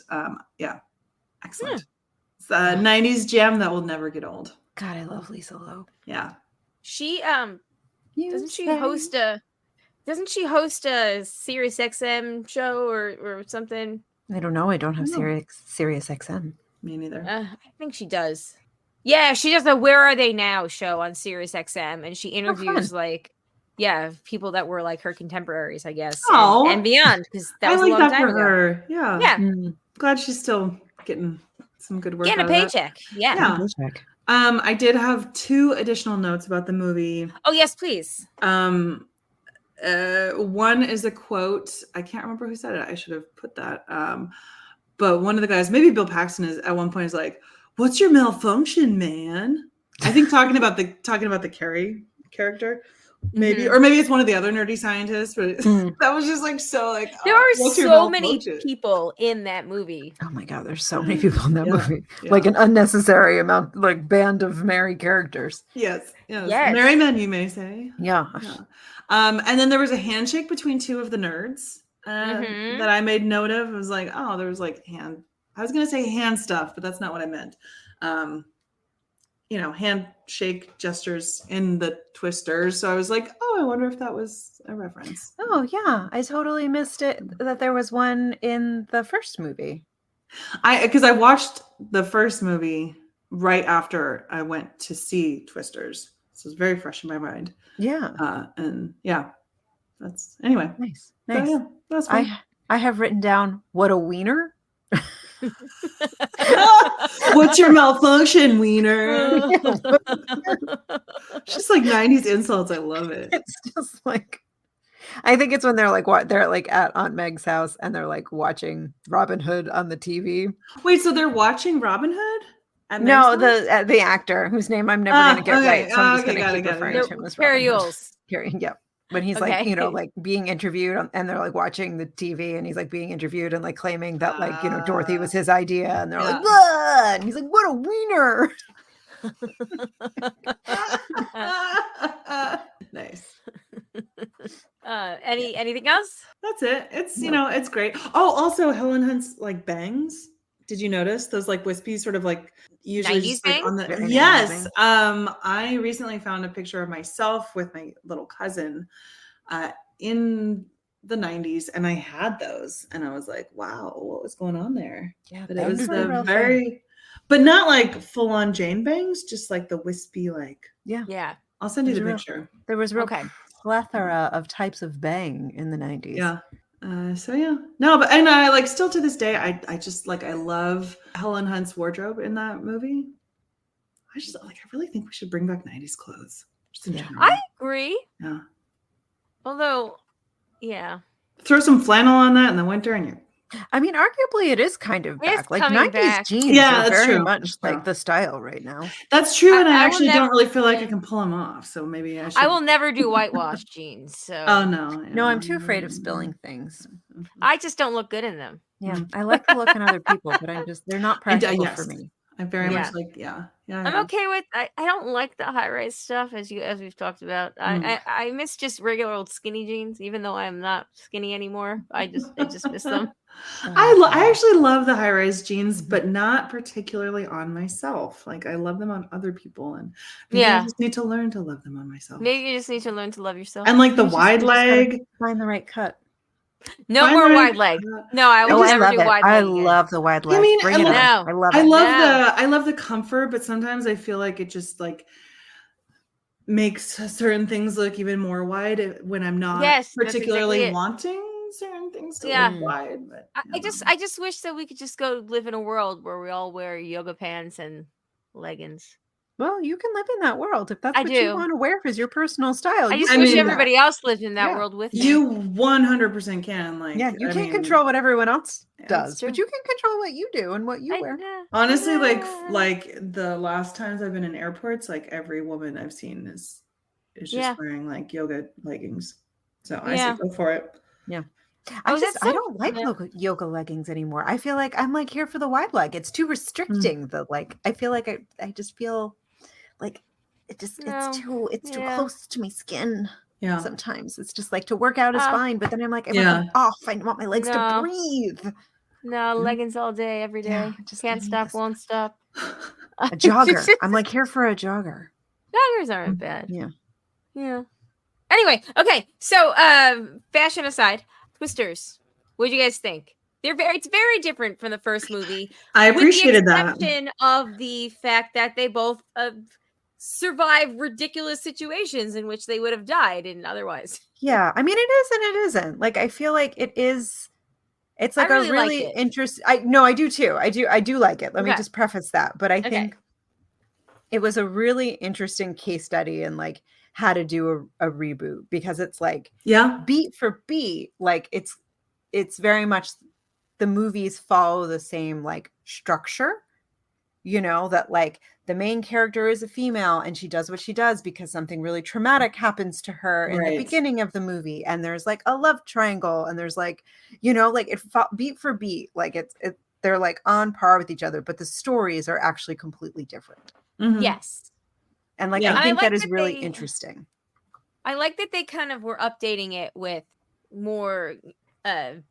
yeah, excellent. It's a 90s jam that will never get old. God, I love Lisa Loeb. Yeah. She doesn't she host a Sirius XM show or something? I don't know. I don't have Sirius XM. Me neither. I think she does. Yeah, she does a Where Are They Now show on Sirius XM, and she interviews people that were like her contemporaries, I guess, and beyond, because that was a long time ago. Her. Yeah. Yeah. Glad she's still getting some good work. Getting a paycheck. Yeah. I did have 2 additional notes about the movie. Oh yes, please. One is a quote. I can't remember who said it. I should have put that. But one of the guys, maybe Bill Paxton, is at one point is like, "What's your malfunction, man?" I think talking about the Carrie character, maybe, or maybe it's one of the other nerdy scientists. But that was just like so like. There are so many people in that movie. Oh my god, there's so many people in that movie. Yeah. Like an unnecessary amount, like band of merry characters. Yes. Merry men, you may say. Yeah. And then there was a handshake between 2 of the nerds that I made note of. It was like, oh, there was like hand. I was gonna say hand stuff, but that's not what I meant. Handshake gestures in the Twisters. So I was like, oh, I wonder if that was a reference. Oh yeah, I totally missed it that there was one in the first movie. Because I watched the first movie right after I went to see Twisters. So it's very fresh in my mind. Yeah. And yeah, that's anyway. Nice. So, yeah, that's fun. I have written down what a wiener. What's your malfunction, wiener? Just like 90s insults. I love it. It's just like, I think it's when they're like at Aunt Meg's house and they're like watching Robin Hood on the TV. Wait, so they're watching Robin Hood? No, the actor whose name I'm never going to get right. So I'm just going to keep referring to him as Carrie Yulles. Yeah. When he's like, like being interviewed and they're like watching the TV and he's like being interviewed and like claiming that like, Dorothy was his idea. And they're like, blah! And he's like, what a wiener. Nice. Anything else? That's it. It's, it's great. Oh, also Helen Hunt's like bangs. Did you notice those like wispy sort of like usually 90s just, like, on the Yes. I recently found a picture of myself with my little cousin in the 90s, and I had those, and I was like, wow, what was going on there? Yeah, but it was the but not like full on Jane bangs, just like the wispy, like yeah. I'll send you the picture. There was real plethora of types of bang in the 90s. Yeah. So yeah, no, but and I like still to this day, I just like I love Helen Hunt's wardrobe in that movie. I really think we should bring back 90s clothes. Just in general. I agree. Yeah. Although, yeah. Throw some flannel on that in the winter and you're I mean, arguably, it is kind of It is back. Like coming 90s back. jeans Yeah, are that's very true. much That's like true. the style right now. That's true, and I I will actually never- don't really feel like I can pull them off. So maybe I should. I will never do whitewash jeans. So Oh no. No, I'm too afraid of spilling things. I just don't look good in them. Yeah, I like the look on other people, but they're not practical for yes. me. I very Yeah. much like. Yeah. I'm okay with. I don't like the high rise stuff as we've talked about. I miss just regular old skinny jeans, even though I'm not skinny anymore. I just miss them. I actually love the high rise jeans, but not particularly on myself. Like I love them on other people, and maybe I just need to learn to love them on myself. Maybe you just need to learn to love yourself. And like the wide leg, find the right cut. No more wide leg. No, I will never do wide leg. I love the wide leg. I mean, Bring it on. I love it. I love the comfort, but sometimes I feel like it just like makes certain things look even more wide when I'm not particularly exactly wanting certain things to look wide. But I just wish that we could just go live in a world where we all wear yoga pants and leggings. Well, you can live in that world if that's what you want to wear as your personal style. I just wish everybody else lived in that world with me. You 100% can. Like, you can't control what everyone else does, but you can control what you do and what you wear. Honestly, like the last times I've been in airports, like every woman I've seen is just wearing like yoga leggings. So I say go for it. Yeah. I don't like yoga leggings anymore. I feel like I'm like here for the wide leg. It's too restricting. I feel like I just feel like it's too close to my skin. Yeah. Sometimes it's just like to work out is fine, but then I'm like, I'm off. I want my legs to breathe. No, leggings all day, every day. Yeah, just can't stop, won't stop. A jogger. I'm like here for a jogger. Joggers aren't bad. Yeah. Yeah. Anyway, okay. So fashion aside, Twisters. What do you guys think? It's very different from the first movie. I appreciated with the exception of the fact that they both survive ridiculous situations in which they would have died and otherwise. Yeah, I mean it is and it isn't. Like I feel like it is. It's like a really interesting. I do too. I do like it. Let me just preface that. But I think it was a really interesting case study in like how to do a reboot because it's like beat for beat, like it's very much the movies follow the same like structure, you know, that like the main character is a female and she does what she does because something really traumatic happens to her in the beginning of the movie. And there's like a love triangle and there's like, you know, like it beat for beat, like they're like on par with each other, but the stories are actually completely different. Mm-hmm. Yes. And like, I think that is really interesting. I like that they kind of were updating it with more, I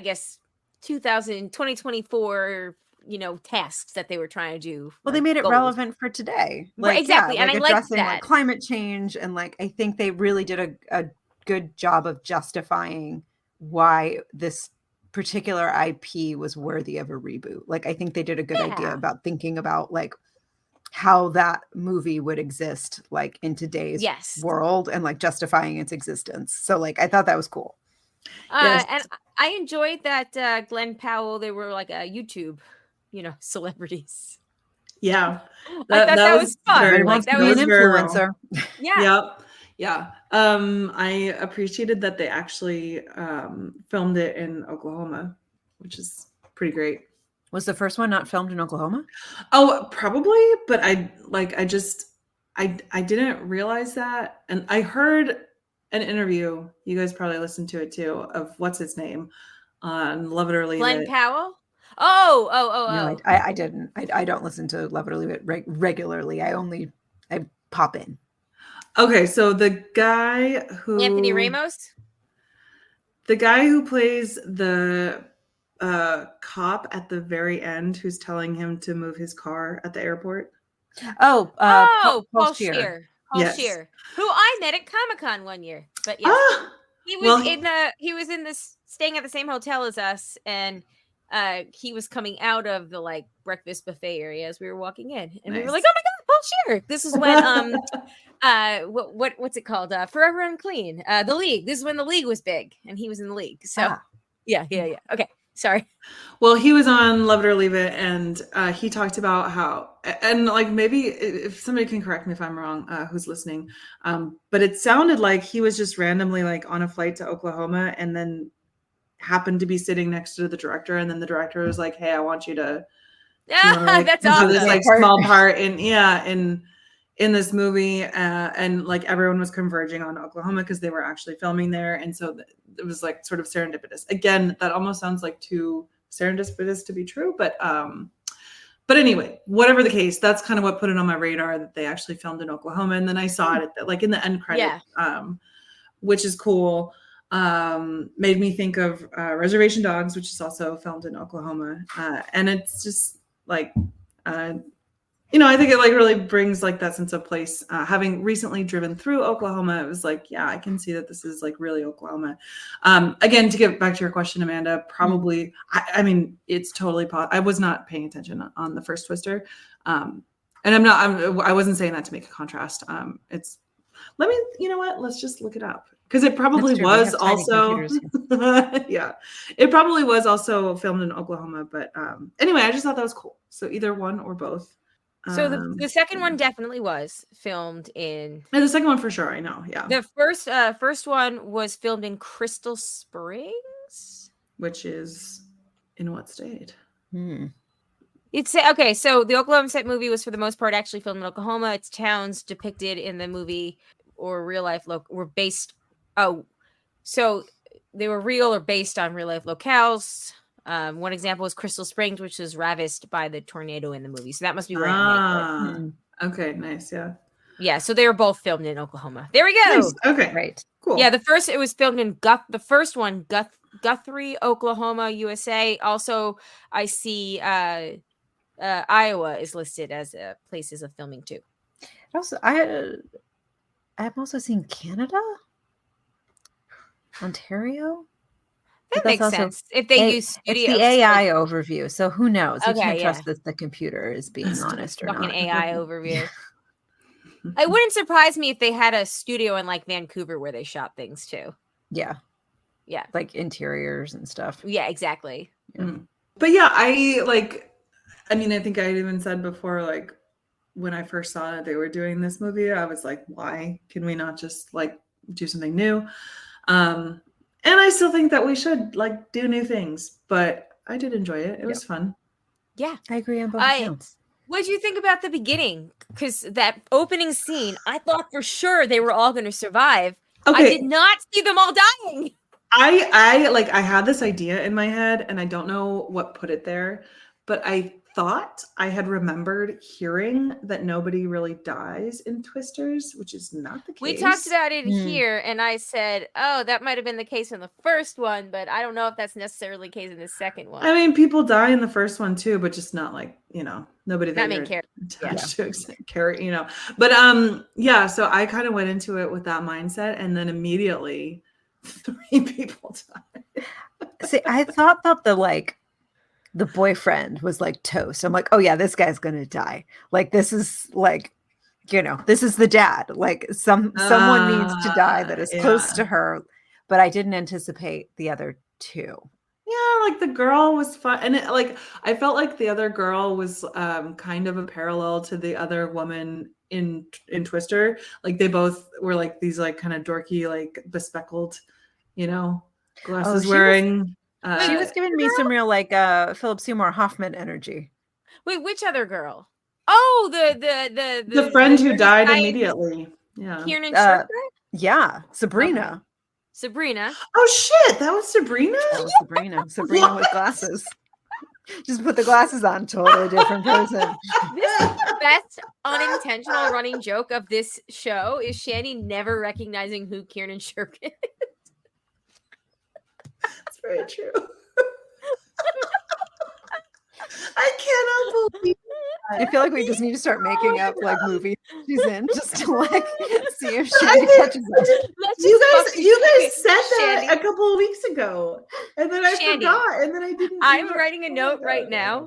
guess, 2024, you know, tasks that they were trying to do. Well, they made it relevant for today. Like, exactly. And I like that. Like climate change. And like, I think they really did a good job of justifying why this particular IP was worthy of a reboot. Like, I think they did a good idea about thinking about like how that movie would exist like in today's world and like justifying its existence. So like, I thought that was cool. And I enjoyed that Glenn Powell, they were like a YouTube, you know, celebrities. Yeah. I thought that was fun. Like, that was an influencer. Yeah. Yep. Yeah. I appreciated that they actually filmed it in Oklahoma, which is pretty great. Was the first one not filmed in Oklahoma? Oh, probably, but I didn't realize that. And I heard an interview, you guys probably listened to it too, of what's his name on Love It or Leave It. Glenn Powell? Oh. No, I didn't. I don't listen to Love It or Leave It regularly. I pop in. Okay, so the guy who Anthony Ramos? The guy who plays the cop at the very end who's telling him to move his car at the airport. Paul Scheer. Paul Scheer, who I met at Comic-Con one year. But yes, he was staying at the same hotel as us, and he was coming out of the like breakfast buffet area as we were walking in, and we were like, "Oh my god, Paul Scheer!" This is when what's it called? Forever Unclean, The League. This is when The League was big, and he was in The League. So yeah. Okay. Sorry. Well, he was on Love It or Leave It, and he talked about how, and like maybe if somebody can correct me if I'm wrong, who's listening, but it sounded like he was just randomly like on a flight to Oklahoma, and then happened to be sitting next to the director, and then the director was like, "Hey, I want you to like That's have this awesome. like small part in this movie," and like everyone was converging on Oklahoma because they were actually filming there, and so it was like sort of serendipitous. Again, that almost sounds like too serendipitous to be true, but anyway, whatever the case, that's kind of what put it on my radar that they actually filmed in Oklahoma, and then I saw it like in the end credit, which is cool. Made me think of Reservation Dogs, which is also filmed in Oklahoma, and it's just like I think it like really brings like that sense of place. Having recently driven through Oklahoma, it was like, yeah, I can see that this is like really Oklahoma. Again, to get back to your question, Amanda, probably, I mean, it's totally, I was not paying attention on the first Twister. And I wasn't saying that to make a contrast. You know what? Let's just look it up. Because it probably was also, yeah, it probably was also filmed in Oklahoma. But anyway, I just thought that was cool. So either one or both. So the second one definitely was filmed in. And the second one for sure, I know. Yeah. The first one was filmed in Crystal Springs, which is in what state? It's okay. So the Oklahoma Set movie was for the most part actually filmed in Oklahoma. Its towns depicted in the movie or real life were based. Oh, so they were real or based on real life locales. One example was Crystal Springs, which was ravaged by the tornado in the movie. So that must be right. Okay, nice. Yeah. Yeah. So they were both filmed in Oklahoma. There we go. Nice. Okay. Right. Cool. Yeah. It was filmed in the first one, Guthrie, Oklahoma, USA. Also, I see Iowa is listed as places of filming too. Also, I've also seen Canada, Ontario. That makes sense. If they use studio, it's the AI overview, so who knows? You Okay, can't trust that the computer is being honest or fucking not. AI overview. It wouldn't surprise me if they had a studio in like Vancouver where they shot things too. Yeah. Yeah. Like interiors and stuff. Yeah, exactly. Yeah. But yeah, I think I even said before, like when I first saw that they were doing this movie, I was like, why can we not just like do something new? And I still think that we should like do new things, but I did enjoy it. It was fun. Yeah. I agree on both accounts. What did you think about the beginning? Because that opening scene, I thought for sure they were all going to survive. Okay. I did not see them all dying. I had this idea in my head, and I don't know what put it there, but I thought I had remembered hearing that nobody really dies in Twisters, which is not the case. We talked about it here, and I said, oh, that might have been the case in the first one, but I don't know if that's necessarily the case in the second one. I mean, people die in the first one too, but just not like, nobody that main character attached to carry, But yeah, so I kind of went into it with that mindset, and then immediately 3 people died. See, I thought that the boyfriend was like toast. I'm like, oh yeah, this guy's gonna die. Like this is like, this is the dad. Like someone needs to die that is close to her. But I didn't anticipate the other 2. Yeah, like the girl was fun, and I felt like the other girl was kind of a parallel to the other woman in Twister. Like they both were like these like kind of dorky, like bespeckled, glasses wearing. She was giving me some real like Philip Seymour Hoffman energy. Wait, which other girl? Oh, the friend who died immediately. Yeah, Kiernan Shipka? Yeah, Sabrina. Okay. Sabrina. Oh shit, that was Sabrina. That was Sabrina. Sabrina with glasses. Just put the glasses on, totally different person. The best unintentional running joke of this show is Shandy never recognizing who Kiernan Shipka is. That's very true. I cannot believe that. I feel like we just need to start making up like movies she's in just to like see if Shandy catches up. You guys said that a couple of weeks ago, and then I forgot, and then I didn't. I'm writing a note right now.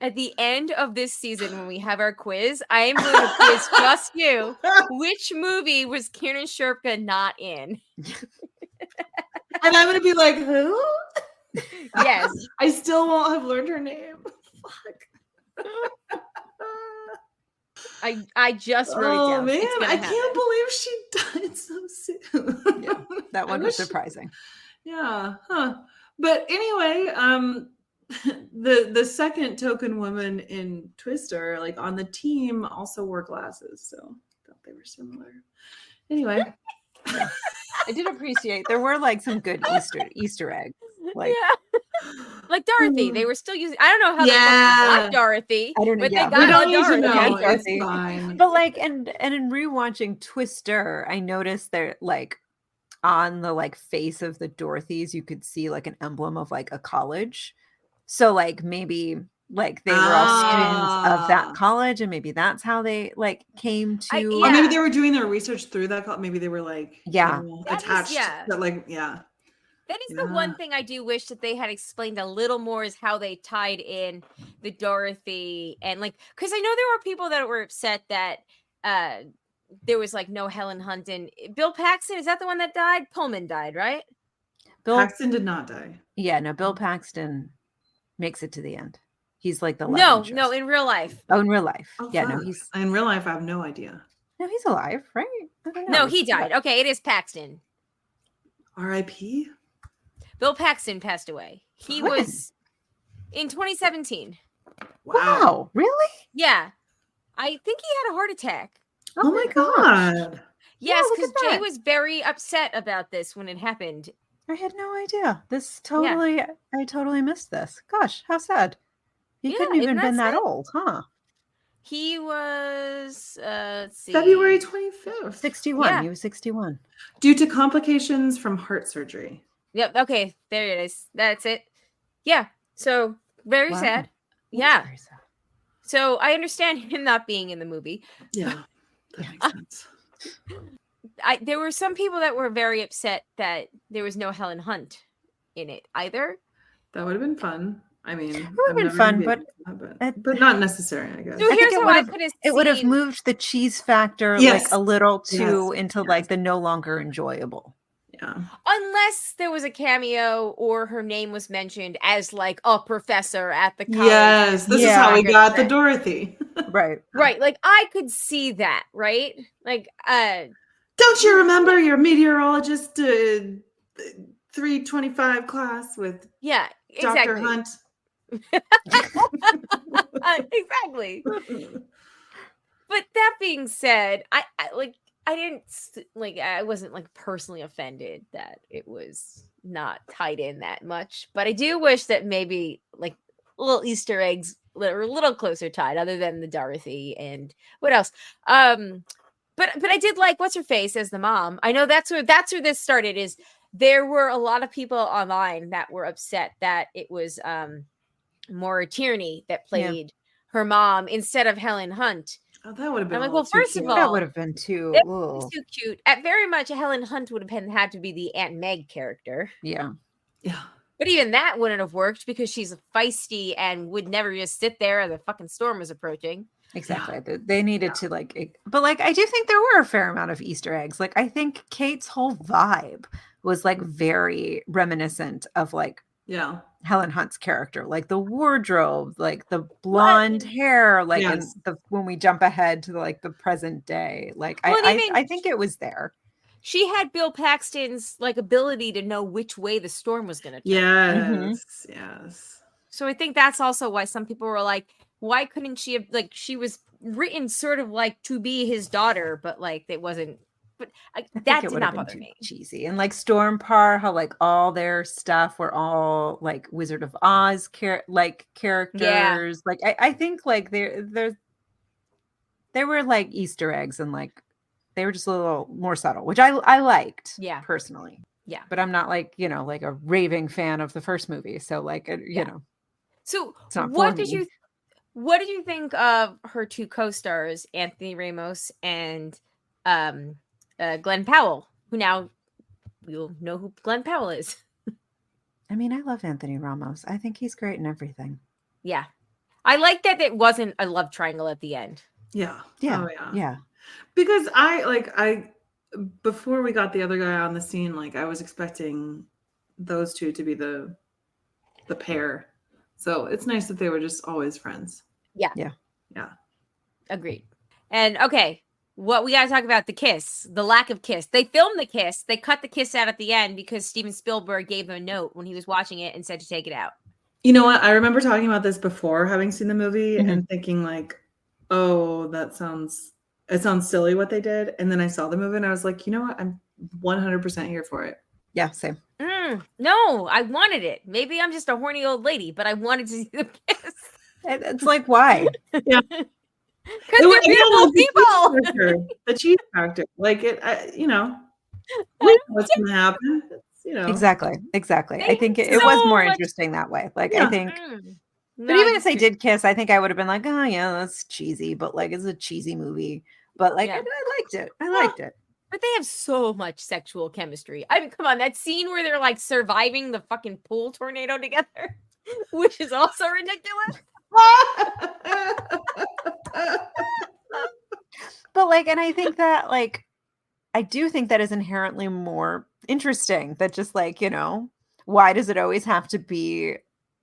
At the end of this season, when we have our quiz, I am going to quiz just you. Which movie was Kiernan Shipka not in? And I'm going to be like, who? Yes. I still won't have learned her name. Fuck. I just wrote it Oh down. man, It's gonna I happen. can't believe she died so soon. Yeah, that one was surprising. Yeah, huh. But anyway, the second token woman in Twister, like on the team, also wore glasses, so I thought they were similar. Anyway, I did appreciate there were like some good Easter eggs. Like, yeah. Like Dorothy, they were still using. I don't know how the fuck Yeah. they got Dorothy, I don't know. but Yeah, they we got don't a need to Dorothy. know. It's Dorothy. fine. but like, and in rewatching Twister, I noticed there like on the like face of the Dorothys, you could see like an emblem of like a college. So like maybe like they were all students of that Ah. college, and maybe that's how they like came to. yeah. Or maybe they were doing their research through that. Maybe they were like, Yeah. That is- attached. yeah. But like, yeah. That is the one thing I do wish that they had explained a little more, is how they tied in the Dorothy, and like, because I know there were people that were upset that there was like no Helen Hunt, and Bill Paxton, is that the one that died? Pullman died, right? Bill, Paxton did not die. yeah, no, Bill Paxton makes it to the end. He's like the love No, interest. no, in real life. Oh, in real life. Oh, Yeah, no, fuck. he's in real life. I have no idea. he's alive, right? I don't know. No, he died. Okay, it is Paxton. R.I.P. Bill Paxton passed away. He When? was in 2017. Wow, really? Yeah. I think he had a heart attack. Oh my god. Yes, look because at Jay that. was very upset about this when it happened. I had no idea. This totally, I totally missed this. Gosh, how sad. He Yeah, couldn't even isn't that been that sad? old, huh? He was let's see. February 25th. 61. Yeah. He was 61. Due to complications from heart surgery. Yep, okay, there it is. That's it. Yeah. So very Wow. sad. That's Yeah. very sad. So I understand him not being in the movie. Yeah. That makes sense. There were some people that were very upset that there was no Helen Hunt in it either. That would have been fun. I mean, It would have been fun, but not necessary, I guess. So I think here's it how would I have- could have It would have seen- moved the cheese factor Yes. like a little too Yes. into Yes. like the no longer enjoyable. Yeah. unless there was a cameo or her name was mentioned as like a professor at the college. Yes, this is Yeah. how we got the Right. Dorothy. Right. Right. Like I could see that, right? Like Don't you remember your meteorologist 325 class with yeah, Dr. exactly. Hunt? Exactly. But that being said, I wasn't like personally offended that it was not tied in that much. But I do wish that maybe like little Easter eggs that were a little closer tied, other than the Dorothy and what else. But I did like what's her face as the mom. I know that's where this started. Is there were a lot of people online that were upset that it was Maura Tierney that played her mom instead of Helen Hunt. Oh, that would have been. I'm like, a well, little too first of cute. all, That would have been too. that ugh. was too cute. At very much, Helen Hunt would have had to be the Aunt Meg character. Yeah. yeah, But even that wouldn't have worked because she's feisty and would never just sit there as the fucking storm was approaching. Exactly. They needed to like, but like, I do think there were a fair amount of Easter eggs. Like, I think Kate's whole vibe was like very reminiscent of like yeah, Helen Hunt's character, like the wardrobe, like the blonde hair, like Yes. and when we jump ahead to like the present day, like Well, and even- I think it was there. She had Bill Paxton's like ability to know which way the storm was going to turn. yes, yes. So I think that's also why some people were like, why couldn't she have, like, she was written sort of like to be his daughter, but like it wasn't, but I think that it did would not have been bother too me. cheesy. And like Storm Par, how like all their stuff were all like Wizard of Oz characters. Like I think like there were like Easter eggs, and like they were just a little more subtle, which I liked personally. Yeah. But I'm not like, like a raving fan of the first movie. So like, you know. So It's not what for did me. what did you think of her two co-stars, Anthony Ramos and Glenn Powell, who now you'll know who Glenn Powell is? I mean, I love Anthony Ramos. I think he's great in everything. Yeah. I like that it wasn't a love triangle at the end. Yeah. Yeah. Oh, yeah. Yeah. Because before we got the other guy on the scene, like I was expecting those two to be the the pair. So it's nice that they were just always friends. Yeah. Agreed. And okay, what we got to talk about the kiss, the lack of kiss. They filmed the kiss. They cut the kiss out at the end because Steven Spielberg gave them a note when he was watching it and said to take it out. You know what? I remember talking about this before having seen the movie Mhm. and thinking like, oh, it sounds silly what they did. And then I saw the movie and I was like, you know what? I'm 100% here for it. Yeah, same. No, I wanted it. Maybe I'm just a horny old lady, but I wanted to see the kiss. It's like, why? Because they're beautiful people. The cheese factor. Like it, we know what's going to happen. It's, Exactly. I think it was more interesting that way. Like, I think, but even if they did kiss, I think I would have been like, oh yeah, that's cheesy, but like, it's a cheesy movie. But like, I liked it. I liked it. But they have so much sexual chemistry. I mean, come on, that scene where they're like surviving the fucking pool tornado together, which is also ridiculous. But like, and I think that like, I do think that is inherently more interesting. That just like, why does it always have to be?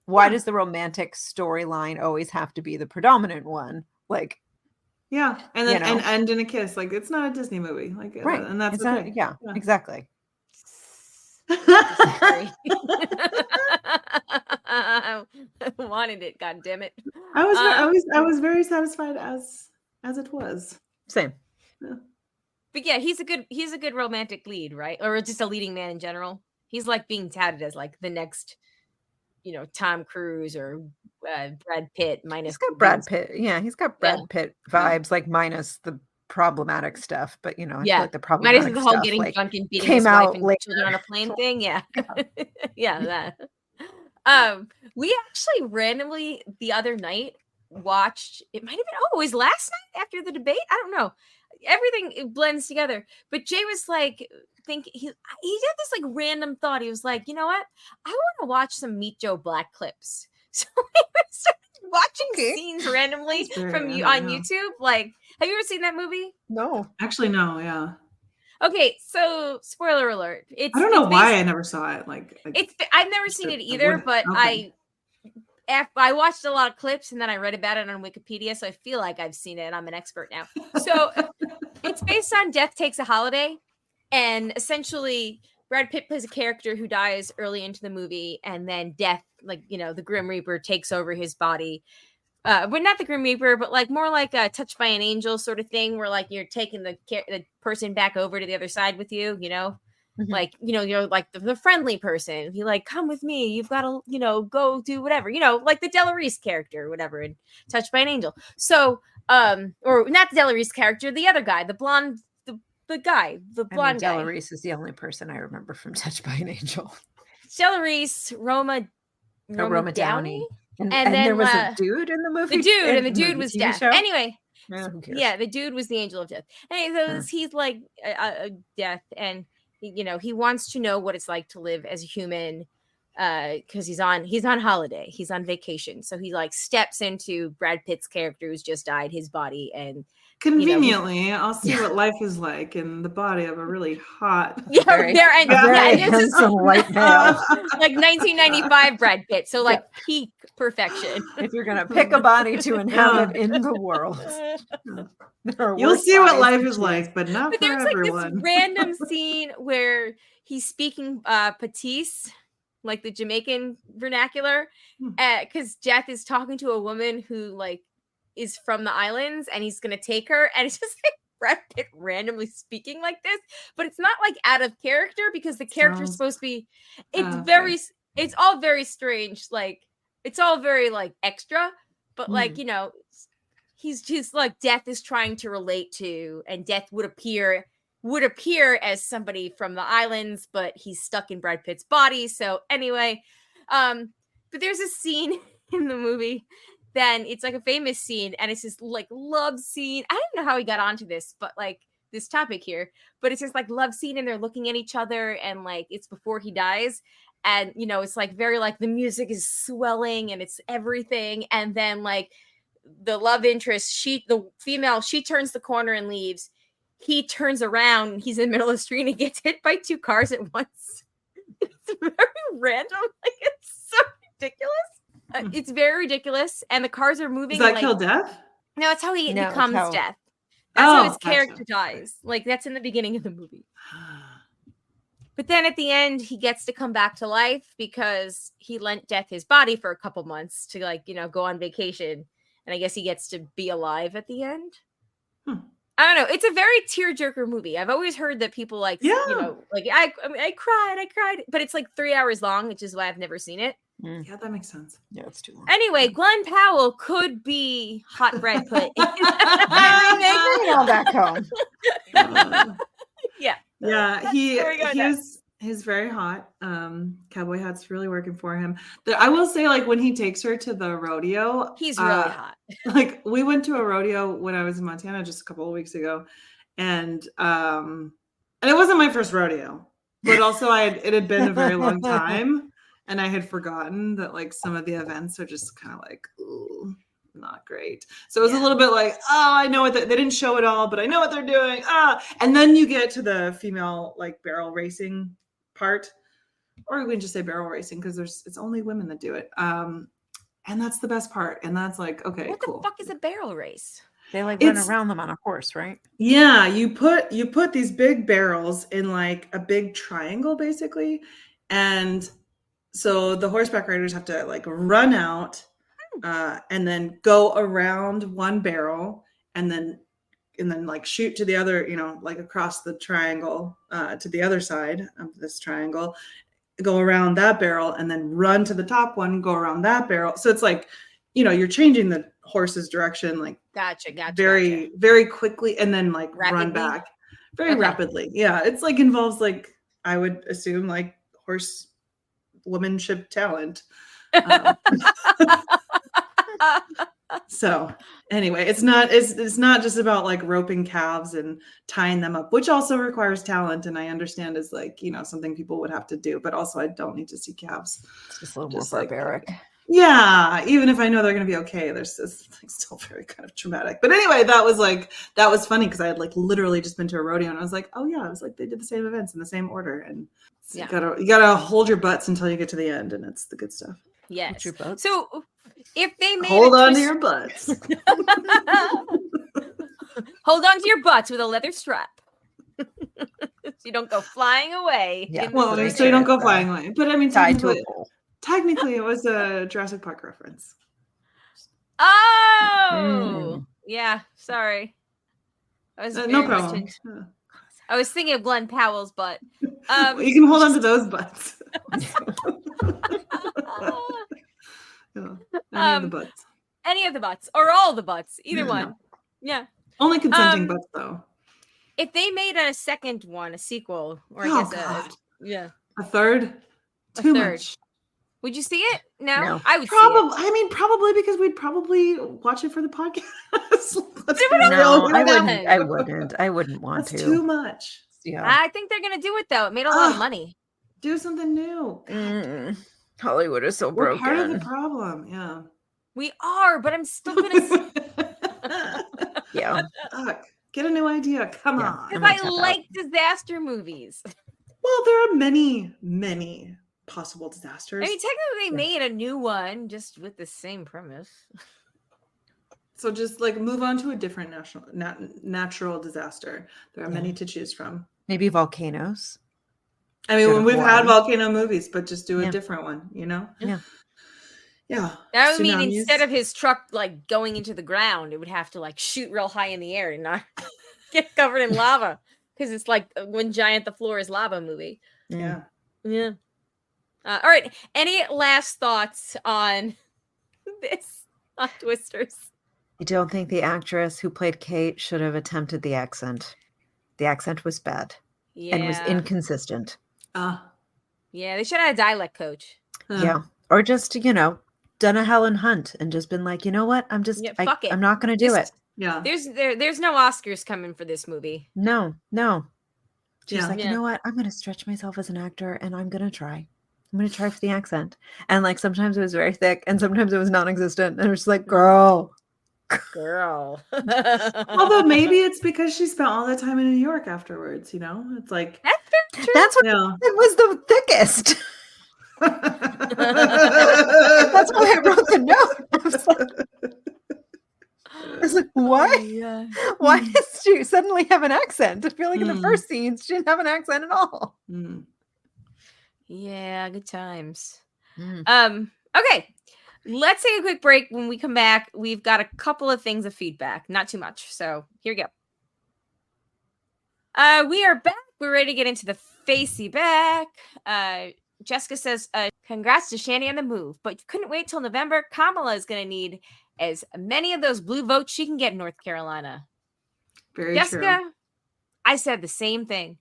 Why does the romantic storyline always have to be the predominant one? Like, yeah, and then and end in a kiss. Like, it's not a Disney movie. Like, right? And that's okay. Yeah, exactly. I wanted it. God damn it! I was very satisfied as it was. Same. Yeah. But yeah, he's a good romantic lead, right? Or just a leading man in general. He's like being touted as like the next, Tom Cruise or Brad Pitt minus. He's got Brad Pitt. Yeah, he's got Brad Pitt vibes, like minus the problematic stuff. But I feel like the problematic minus the whole stuff, getting like, drunk and beating came his wife out and later. children on a plane thing. Yeah, that. We actually randomly the other night watched. It might have been. Oh, it was last night after the debate. I don't know. Everything blends together. But Jay was like, he had this like random thought. He was like, you know what? I want to watch some Meet Joe Black clips. So we started watching scenes randomly from you on YouTube. Like, have you ever seen that movie? No, actually, no. Yeah. Okay, so spoiler alert. I don't know why I never saw it. I've never seen it either, but I watched a lot of clips and then I read about it on Wikipedia, so I feel like I've seen it and I'm an expert now. So it's based on Death Takes a Holiday, and essentially Brad Pitt plays a character who dies early into the movie, and then death, like, the Grim Reaper takes over his body. But not the Grim Reaper, but like more like a Touched by an Angel sort of thing, where like you're taking the person back over to the other side with you, Mm-hmm. like, you're like the friendly person. You like, come with me. You've got to, go do whatever, like the Della Reese character or whatever in Touched by an Angel. So, or not the Della Reese character, the other guy, the blonde, the guy, the blonde guy. Della Reese is the only person I remember from Touched by an Angel. Della Reese, Roma Downey. And then there was a dude in the movie. The dude was death. Show? Anyway, who cares? Yeah, the dude was the angel of death. Anyway, so he's like a death, and he wants to know what it's like to live as a human, because he's on holiday, he's on vacation. So he like steps into Brad Pitt's character who's just died, his body, and conveniently, I'll see what life is like in the body of a really hot, very handsome white male, like 1995 Brad Pitt. So like peak perfection. If you're gonna pick a body to inhabit in the world, you'll see what life is like, but not for there's everyone. Like this random scene where he's speaking Patisse, like the Jamaican vernacular, because Death is talking to a woman who like is from the islands, and he's gonna take her, and it's just like Brad Pitt randomly speaking like this, but it's not like out of character because the character's supposed to be. It's all very strange. Like it's all very like extra, but like he's just like Death is trying to relate to, and Death would appear as somebody from the islands, but he's stuck in Brad Pitt's body. So anyway, but there's a scene in the movie. Then it's like a famous scene, and it's this like love scene. I don't know how he got onto this, but like this topic here, but it's just like love scene, and they're looking at each other, and like it's before he dies, and it's like very like the music is swelling and it's everything, and then like the love interest, the female, she turns the corner and leaves. He turns around, he's in the middle of the street, and he gets hit by two cars at once. It's very random, like it's so ridiculous. It's very ridiculous, and the cars are moving. Does that like, kill Death? no, it's how he No, it's becomes how- Death. That's how his gotcha. character dies. Like that's in the beginning of the movie. But then at the end, he gets to come back to life because he lent Death his body for a couple months to like, go on vacation. And I guess he gets to be alive at the end. Hmm. I don't know. It's a very tearjerker movie. I've always heard that people like, Yeah. like I cried. But it's like 3 hours long, which is why I've never seen it. Yeah, that makes sense. Yeah, it's too long. Anyway, Glenn Powell could be hot bread put. Bring it all back home. Yeah. Yeah, he's very hot. Cowboy hat's really working for him. I will say, like, when he takes her to the rodeo, He's really hot. Like, we went to a rodeo when I was in Montana just a couple of weeks ago, and it wasn't my first rodeo, but also it had been a very long time, and I had forgotten that like some of the events are just kind of like, ooh, not great. So it was a little bit like, oh, I know what they didn't show it all, but I know what they're doing. And then you get to the female like barrel racing part, or we can just say barrel racing because it's only women that do it. And that's the best part. And that's like, okay, What cool. the fuck is a barrel race? They like run around them on a horse, right? Yeah, you put these big barrels in like a big triangle basically, and so the horseback riders have to like run out and then go around one barrel and then like shoot to the other, like across the triangle to the other side of this triangle, go around that barrel and then run to the top one, go around that barrel. So it's like, you're changing the horse's direction like Gotcha. very, very quickly and then like run Rapidly? back very rapidly. Yeah. It's like involves like, I would assume like horse womanship talent. So anyway, it's not just about like roping calves and tying them up, which also requires talent. And I understand is like, something people would have to do, but also I don't need to see calves. It's just a little more barbaric. Yeah, even if I know they're going to be okay, there's this like still very kind of traumatic. But anyway, that was funny because I had like literally just been to a rodeo and I was like, oh yeah, I was like they did the same events in the same order, and you gotta hold your butts until you get to the end, and it's the good stuff. Yes. Your butts? So if they made Hold on to your butts. Hold on to your butts with a leather strap. So you don't go flying away. Yeah. Well, so you don't go flying away. But I mean, Tied to a pole. technically it was a Jurassic Park reference. Oh, yeah. Sorry. I was No problem. I was thinking of Glenn Powell's butt. Well, you can hold on to those butts. Any of the butts. Any of the butts or all the butts, either one. Yeah. Only consenting butts, though. If they made a second one, a sequel, or I guess a third, too much. Would you see it? No. I would probably. See it. Probably because we'd probably watch it for the podcast. No, I wouldn't want That's to. Too much. Yeah. I think they're gonna do it though. It made a lot of money. Do something new. Hollywood is so broken. We're part of the problem. Yeah. We are, but I'm still gonna. Yeah. Get a new idea. Come on. Because I like disaster movies. Well, there are many, many possible disasters. I mean, technically, they made a new one just with the same premise. So just like move on to a different natural disaster. There are many to choose from. Maybe volcanoes. I mean, when we've had volcano movies, but just do a different one, Yeah. Yeah. That would mean instead of his truck like going into the ground, it would have to like shoot real high in the air and not get covered in lava. Because it's like When Giant the Floor is Lava movie. Yeah. Yeah. All right. Any last thoughts on this? On Twisters? I don't think the actress who played Kate should have attempted the accent. The accent was bad and was inconsistent. Yeah, they should have had a dialect coach. Yeah. Or just, done a Helen Hunt and just been like, you know what? I'm just, fuck it. I'm not going to do it. Yeah. There's no Oscars coming for this movie. No. She's like, Yeah. you know what? I'm going to stretch myself as an actor and I'm going to try. I'm going to try for the accent. And like, sometimes it was very thick and sometimes it was non-existent. And it was just like, girl. Although maybe it's because she spent all that time in New York afterwards, It's like That's true. That's what it was the thickest. That's why I wrote the note. I was like, why? Oh, yeah. Why does she suddenly have an accent? I feel like in the Mm. first scenes she didn't have an accent at all. Mm. Yeah, good times. Mm. Okay. Let's take a quick break. When we come back, we've got a couple of things of feedback. Not too much. So here we go. We are back. We're ready to get into the facey back. Jessica says, congrats to Shandy on the move, but couldn't wait till November. Kamala is going to need as many of those blue votes she can get in North Carolina. Very Jessica, true. I said the same thing.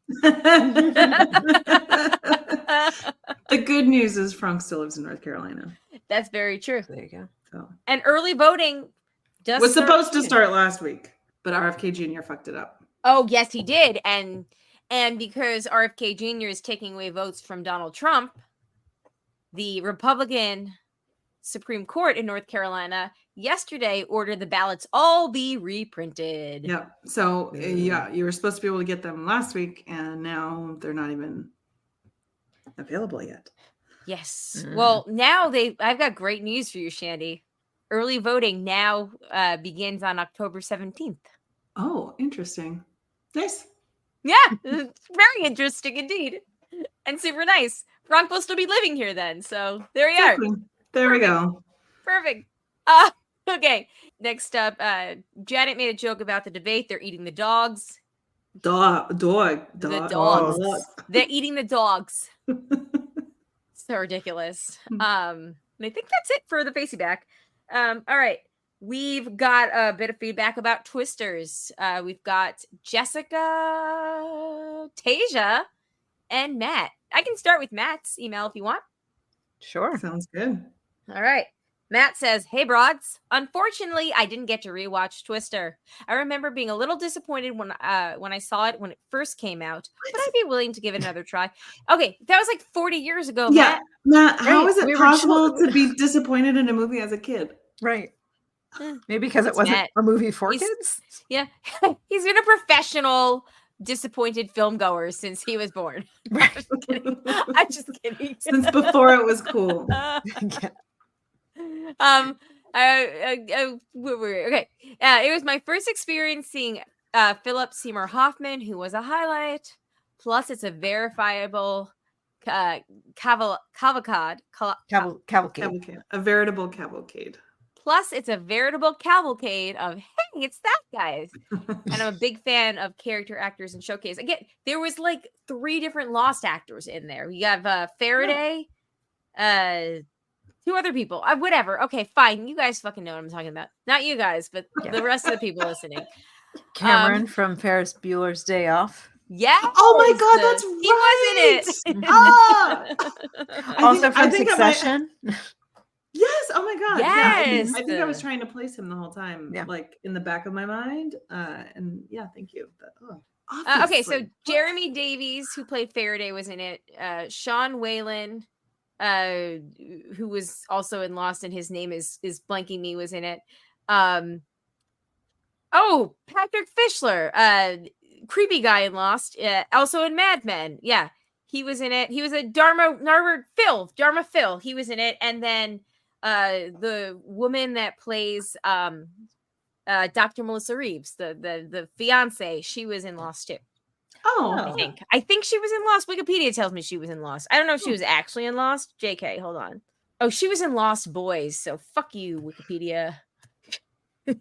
The good news is Frank still lives in North Carolina. That's very true. There you go. So And early voting was supposed to soon. start last week, but RFK Jr. fucked it up. Oh, yes, he did. And because RFK Jr. is taking away votes from Donald Trump, the Republican Supreme Court in North Carolina yesterday ordered the ballots all be reprinted. Yeah. So yeah, you were supposed to be able to get them last week, and now they're not even available yet. Yes. Well, now I've got great news for you, Shandy. Early voting now begins on October 17th. Oh, interesting. Nice. Yeah, it's very interesting indeed. And super nice. Frank will still be living here then. So there we are. Exactly. There we go. Perfect. Okay. Next up, Janet made a joke about the debate. They're eating the dogs. Dog. The dogs. They're eating the dogs. So ridiculous. And I think that's it for the facey back. All right. We've got a bit of feedback about Twisters. We've got Jessica, Tasia, and Matt. I can start with Matt's email if you want. Sure. Sounds good. All right. Matt says, hey, broads. Unfortunately, I didn't get to rewatch Twister. I remember being a little disappointed when I saw it when it first came out, but I'd be willing to give it another try. Okay, that was like 40 years ago, Yeah. Matt, how Right, is it we were possible children. to be disappointed in a movie as a kid? Right. Maybe because it It's wasn't Matt. a movie for He's- kids. Yeah. He's been a professional disappointed film goer since he was born. I'm just kidding. I'm just kidding. Since before it was cool. Yeah. Okay. It was my first experience seeing Philip Seymour Hoffman, who was a highlight. Plus, it's a verifiable cavalcade. Cavalcade. A veritable cavalcade. Plus, it's a veritable cavalcade of, hey, it's that guy. And I'm a big fan of character actors and showcase. Again, there was like 3 different lost actors in there. We have Faraday, 2 other people. Whatever. Okay, fine. You guys fucking know what I'm talking about. Not you guys, but the rest of the people listening. Cameron from Ferris Bueller's Day Off. Yeah. Oh my God, that's He was in it. Also from I think I might- Succession. Yes. Oh my God. Yes. Yeah, I think I was trying to place him the whole time, Yeah. like in the back of my mind. And yeah, thank you. But, Okay, so obviously. Jeremy Davies, who played Faraday, was in it. Sean Whalen, who was also in Lost, and his name is blanking me, was in it. Patrick Fischler, creepy guy in Lost, also in Mad Men. Yeah, he was in it. He was a Dharma Phil. He was in it, and then the woman that plays Dr. Melissa Reeves, the fiance, she was in Lost too. Oh, I think she was in Lost. Wikipedia tells me she was in Lost. I don't know if she was actually in Lost. JK, hold on. Oh, she was in Lost Boys. So fuck you, Wikipedia.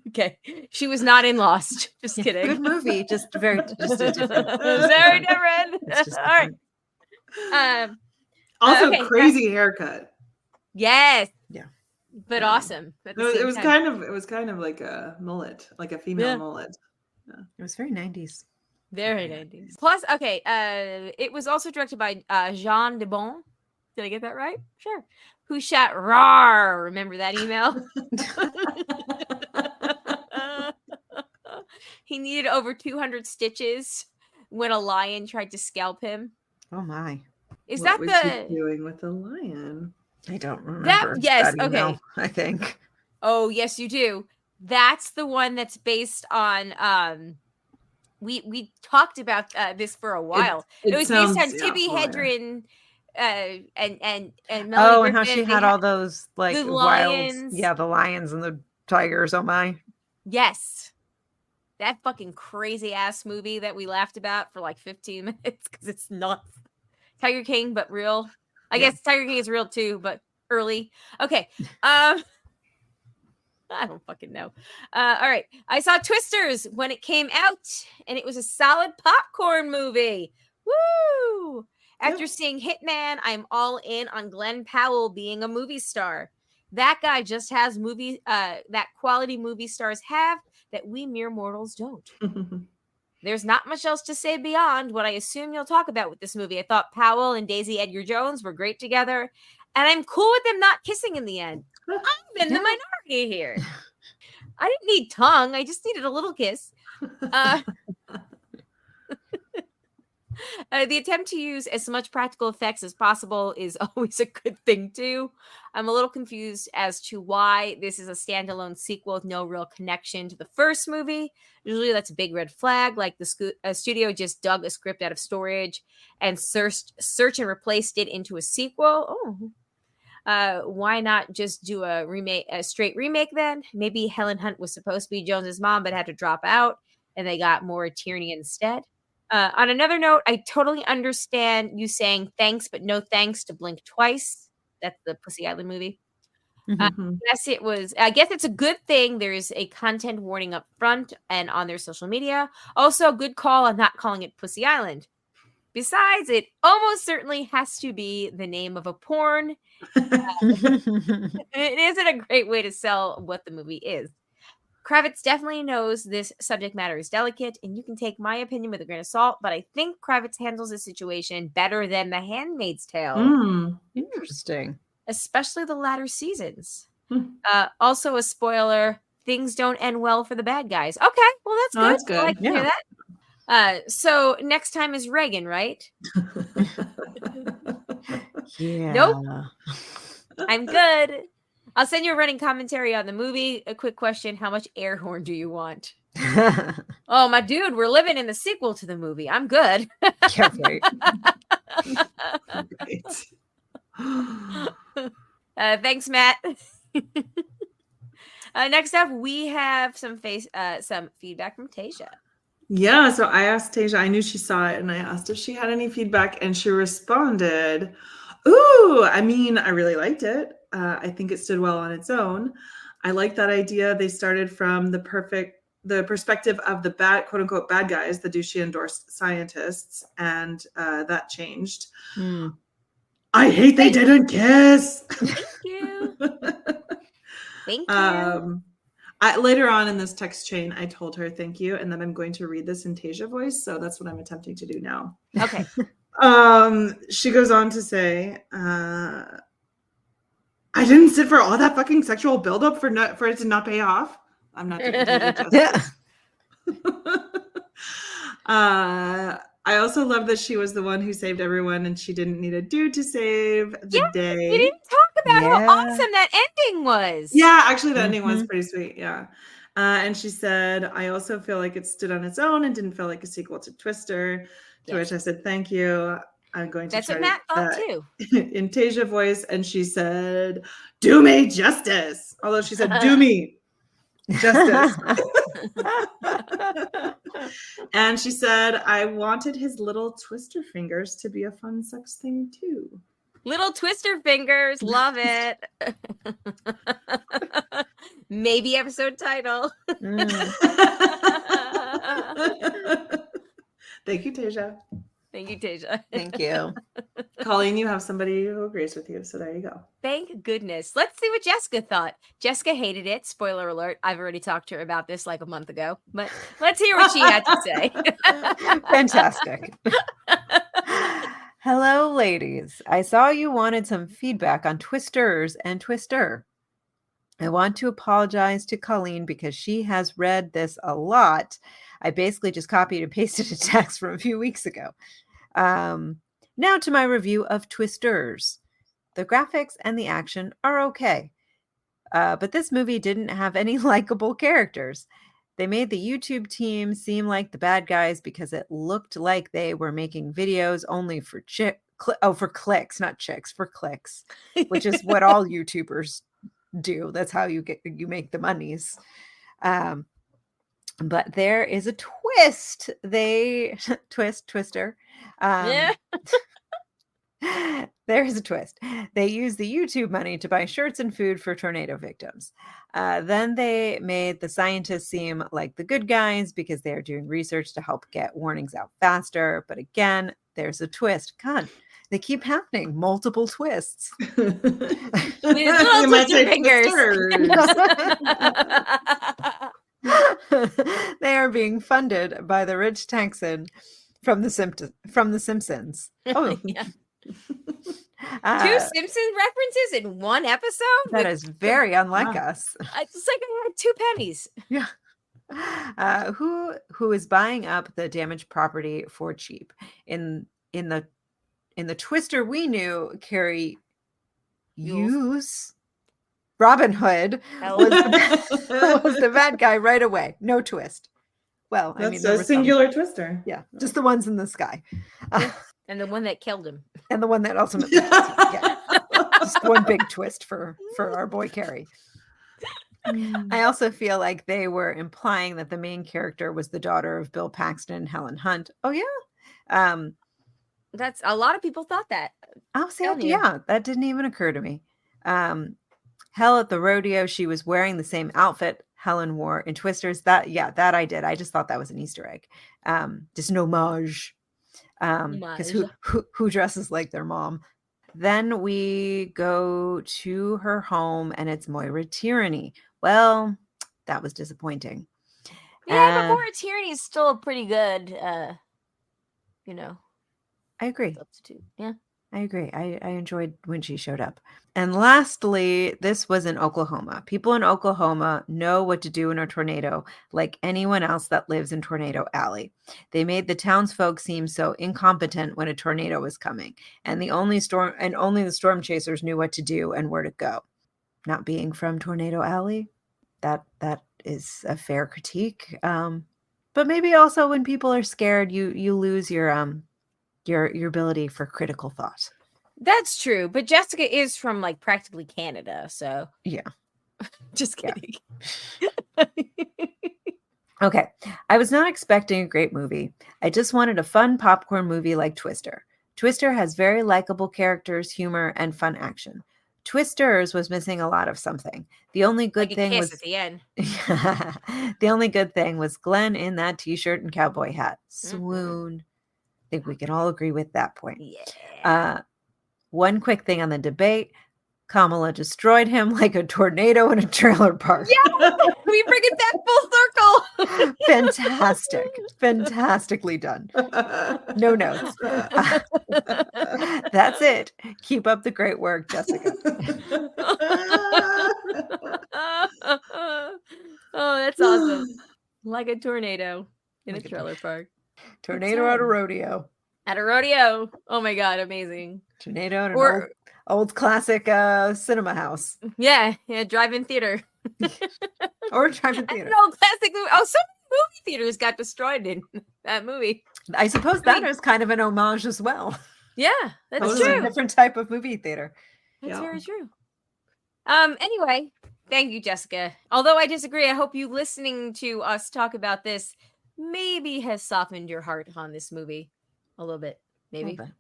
Okay, she was not in Lost. Just kidding. Good movie, just a different. Very different. It's just All right. also okay. crazy haircut. Yes. Yeah. But awesome. At the It same was time. kind of like a mullet, like a female Yeah. mullet. It was very 90s. Very 90s. Plus, okay, it was also directed by Jean de Bon. Did I get that right? Sure. Who shot Rawr? Remember that email? He needed over 200 stitches when a lion tried to scalp him. Oh my. Is What that was the... he doing with the lion? I don't remember. yes, that email, okay. I think. Oh, yes, you do. That's the one that's based on... We talked about this for a while. It was based sounds, on Tippi familiar. Hedren and Melanie Oh, and how she Griffin, they had all those like the wild, lions. yeah, the lions and the tigers. Oh my. Yes. That fucking crazy ass movie that we laughed about for like 15 minutes because it's nuts. Tiger King, but real. I guess Tiger King is real too, but early. Okay. I don't fucking know. All right. I saw Twisters when it came out, and it was a solid popcorn movie. Woo! After seeing Hitman, I'm all in on Glenn Powell being a movie star. That guy just has that quality movie stars have that we mere mortals don't. There's not much else to say beyond what I assume you'll talk about with this movie. I thought Powell and Daisy Edgar Jones were great together, and I'm cool with them not kissing in the end. I'm in the minority here. I didn't need tongue. I just needed a little kiss. The attempt to use as much practical effects as possible is always a good thing, too. I'm a little confused as to why this is a standalone sequel with no real connection to the first movie. Usually that's a big red flag, like the studio just dug a script out of storage and search and replaced it into a sequel. Why not just do a straight remake then? Maybe Helen Hunt was supposed to be Jones's mom, but had to drop out, and they got Maura Tierney instead. On another note, I totally understand you saying thanks, but no thanks to Blink Twice. That's the Pussy Island movie. I guess it's a good thing there's a content warning up front and on their social media. Also, a good call on not calling it Pussy Island. Besides, it almost certainly has to be the name of a porn. It isn't a great way to sell what the movie is. Kravitz definitely knows this subject matter is delicate, and you can take my opinion with a grain of salt, but I think Kravitz handles this situation better than The Handmaid's Tale. Interesting. Especially the latter seasons. Also, a spoiler, things don't end well for the bad guys. Okay, well, that's good. That's good. I like to hear that. So next time is Reagan, right? Yeah. Nope. I'm good. I'll send you a running commentary on the movie. A quick question. How much air horn do you want? Oh, my dude, we're living in the sequel to the movie. I'm good. Yeah, right. Thanks, Matt. Next up, we have some feedback from Tasia. Yeah, so I asked Tasia, I knew she saw it, and I asked if she had any feedback, and she responded, ooh, I mean, I really liked it. I think it stood well on its own. I like that idea. They started from the perspective of the bad, quote unquote, bad guys, the douchey endorsed scientists, and that changed. I hate they didn't kiss. Thank you. Thank you. Later on in this text chain, I told her thank you, and then I'm going to read this in Tasia voice. So that's what I'm attempting to do now. Okay. She goes on to say, I didn't sit for all that fucking sexual buildup for it to not pay off. I'm not doing it justice. I also love that she was the one who saved everyone, and she didn't need a dude to save the day. You didn't talk about how awesome that ending was. Yeah, actually, the ending was pretty sweet. Yeah. And she said, I also feel like it stood on its own and didn't feel like a sequel to Twister. To which I said, thank you. I'm going to That's what Matt thought too. In Tasia voice, and she said, do me justice. Although she said, do me justice. And she said, I wanted his little twister fingers to be a fun sex thing too. Little twister fingers. Love it. Maybe episode title. Thank you, Tasia. Thank you, Tasia. Thank you. Colleen, you have somebody who agrees with you, so there you go. Thank goodness. Let's see what Jessica thought. Jessica hated it. Spoiler alert. I've already talked to her about this like a month ago, but let's hear what she had to say. Fantastic. Hello, ladies. I saw you wanted some feedback on Twisters and Twister. I want to apologize to Colleen because she has read this a lot. I basically just copied and pasted a text from a few weeks ago. Now to my review of Twisters. The graphics and the action are okay. But this movie didn't have any likable characters. They made the YouTube team seem like the bad guys because it looked like they were making videos only for for clicks, not chicks, for clicks, which is what all YouTubers do. That's how you make the monies. But there is a twist. They Twister. Yeah. There is a twist. They used the YouTube money to buy shirts and food for tornado victims. Then they made the scientists seem like the good guys because they are doing research to help get warnings out faster. But again, there's a twist. God, they keep happening. Multiple twists. With little twister fingers. They are being funded by the rich Texan from the Simpsons. Oh, yeah. Two Simpsons references in one episode? That is very unlike us. It's like I had 2 pennies. Yeah. Who is buying up the damaged property for cheap? In the Twister we knew, Carrie use Robin Hood was the bad guy right away. No twist. Well, That's I mean, there a was singular twister. Yeah, just the ones in the sky. And the one that killed him. And the one that ultimately killed him. Yeah. Just one big twist for our boy Carrie. I also feel like they were implying that the main character was the daughter of Bill Paxton and Helen Hunt. Oh yeah. That's a lot of people thought that. Oh, see, yeah, that didn't even occur to me. Hell, at the rodeo, she was wearing the same outfit Helen wore in Twisters. That I did. I just thought that was an Easter egg. Just an homage. Because who dresses like their mom? Then we go to her home and it's Moira Tierney. Well, that was disappointing. Yeah, but Moira Tierney is still pretty good, I agree. substitute. Yeah. I agree. I enjoyed when she showed up. And lastly, this was in Oklahoma. People in Oklahoma know what to do in a tornado like anyone else that lives in Tornado Alley. They made the townsfolk seem so incompetent when a tornado was coming, and only the storm chasers knew what to do and where to go. Not being from Tornado Alley, that is a fair critique. But maybe also when people are scared, you lose your ability for critical thought. That's true. But Jessica is from like practically Canada. So Yeah. Just kidding. Okay. I was not expecting a great movie. I just wanted a fun popcorn movie like Twister. Twister has very likable characters, humor, and fun action. Twisters was missing a lot of something. The only good like a thing kiss was at the end. the only good thing was Glenn in that t-shirt and cowboy hat. Swoon. I think we can all agree with that point. Yeah. One quick thing on the debate. Kamala destroyed him like a tornado in a trailer park. Yeah, we bring it that full circle. Fantastic. Fantastically done. No notes. That's it. Keep up the great work, Jessica. Oh, that's awesome. Like a tornado in a trailer park. Tornado at a rodeo. At a rodeo. Oh my God, amazing. Tornado at an old classic cinema house. Yeah, drive-in theater. Or drive-in theater. An old classic movie. Oh, so many movie theaters got destroyed in that movie. I suppose that is kind of an homage as well. Yeah, that's It's true. a different type of movie theater. That's very true. Anyway, thank you, Jessica. Although I disagree, I hope you listening to us talk about this maybe has softened your heart on this movie a little bit. Maybe. A little bit.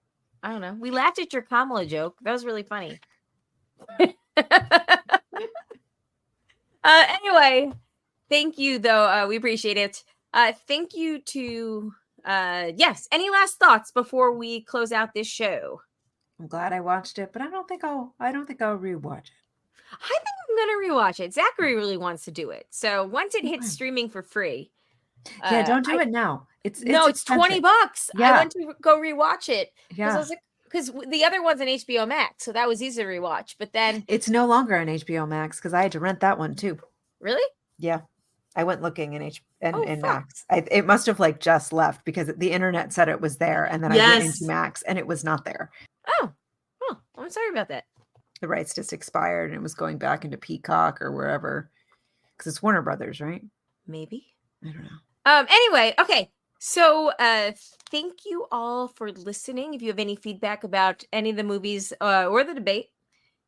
I don't know. We laughed at your Kamala joke. That was really funny. Anyway, thank you, though. We appreciate it. Thank you to yes. Any last thoughts before we close out this show? I'm glad I watched it, but I don't think I'll rewatch it. I think I'm gonna rewatch it. Zachary really wants to do it. So once it hits streaming for free. Yeah, don't do it now. It's $20. Yeah. I went to go rewatch it. Yeah. Because the other one's on HBO Max, so that was easy to rewatch. But then it's no longer on HBO Max because I had to rent that one too. Really? Yeah. I went looking in Max. It must have like just left because the internet said it was there, and then I went into Max and it was not there. Oh, I'm sorry about that. The rights just expired and it was going back into Peacock or wherever because it's Warner Brothers, right? Maybe. I don't know. Anyway, okay. So, thank you all for listening. If you have any feedback about any of the movies or the debate,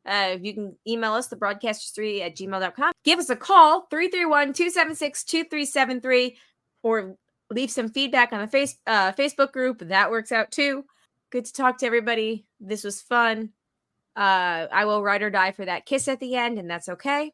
you can email us, thebroadcasters3@gmail.com. Give us a call, 331-276-2373, or leave some feedback on the Facebook group. That works out too. Good to talk to everybody. This was fun. I will ride or die for that kiss at the end, and that's okay.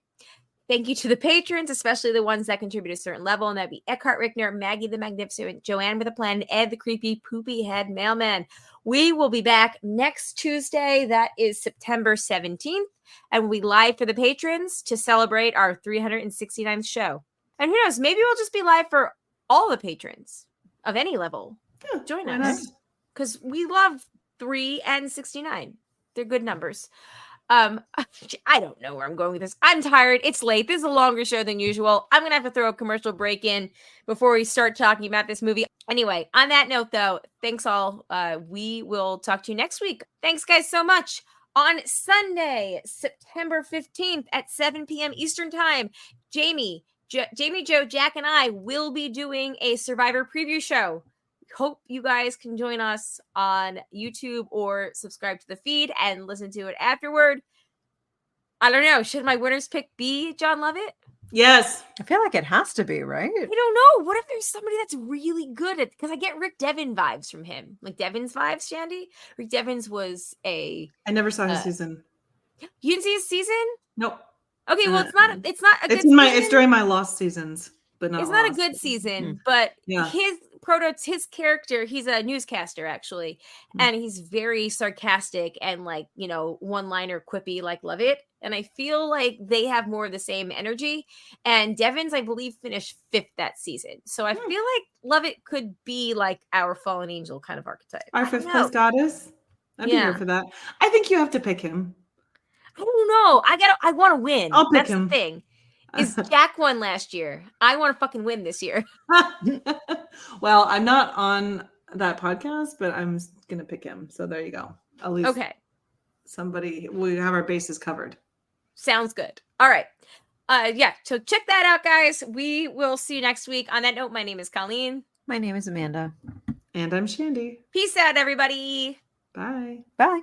Thank you to the patrons, especially the ones that contribute a certain level, and that'd be Eckhart Rickner, Maggie the Magnificent, Joanne with a Plan, Ed the Creepy Poopy Head Mailman. We will be back next Tuesday. That is September 17th, and we'll be live for the patrons to celebrate our 369th show. And who knows, maybe we'll just be live for all the patrons of any level. Yeah, Join why us, not? because we love 3 and 69. They're good numbers. I don't know where I'm going with this. I'm tired. It's late. This is a longer show than usual. I'm gonna have to throw a commercial break in before we start talking about this movie. Anyway, on that note, though, thanks all. We will talk to you next week. Thanks, guys, so much. On Sunday, September 15th at 7 p.m. Eastern Time, Jamie, Joe, Jack, and I will be doing a Survivor preview show. Hope you guys can join us on YouTube or subscribe to the feed and listen to it afterward. I don't know. Should my winner's pick be John Lovett? Yes. I feel like it has to be, right? I don't know. What if there's somebody that's really good at, because I get Rick Devin vibes from him. Like Devin's vibes, Shandy? Rick Devins was I never saw his season. You didn't see his season? Nope. Okay, well, it's not a good It's in season. it's during my lost seasons, but not It's not a lost. good season, but Yeah. his character, he's a newscaster actually, and he's very sarcastic and like, one-liner quippy like Lovett. And I feel like they have more of the same energy. And Devins, I believe, finished 5th that season. So I feel like Lovett could be like our fallen angel kind of archetype. Our 5th place goddess. I'd be here for that. I think you have to pick him. I don't know. I want to win. I'll pick That's him. the thing. Is Jack won last year. I want to fucking win this year. Well, I'm not on that podcast, but I'm going to pick him. So there you go. At least we have our bases covered. Sounds good. All right. So check that out, guys. We will see you next week. On that note, my name is Colleen. My name is Amanda. And I'm Shandy. Peace out, everybody. Bye. Bye.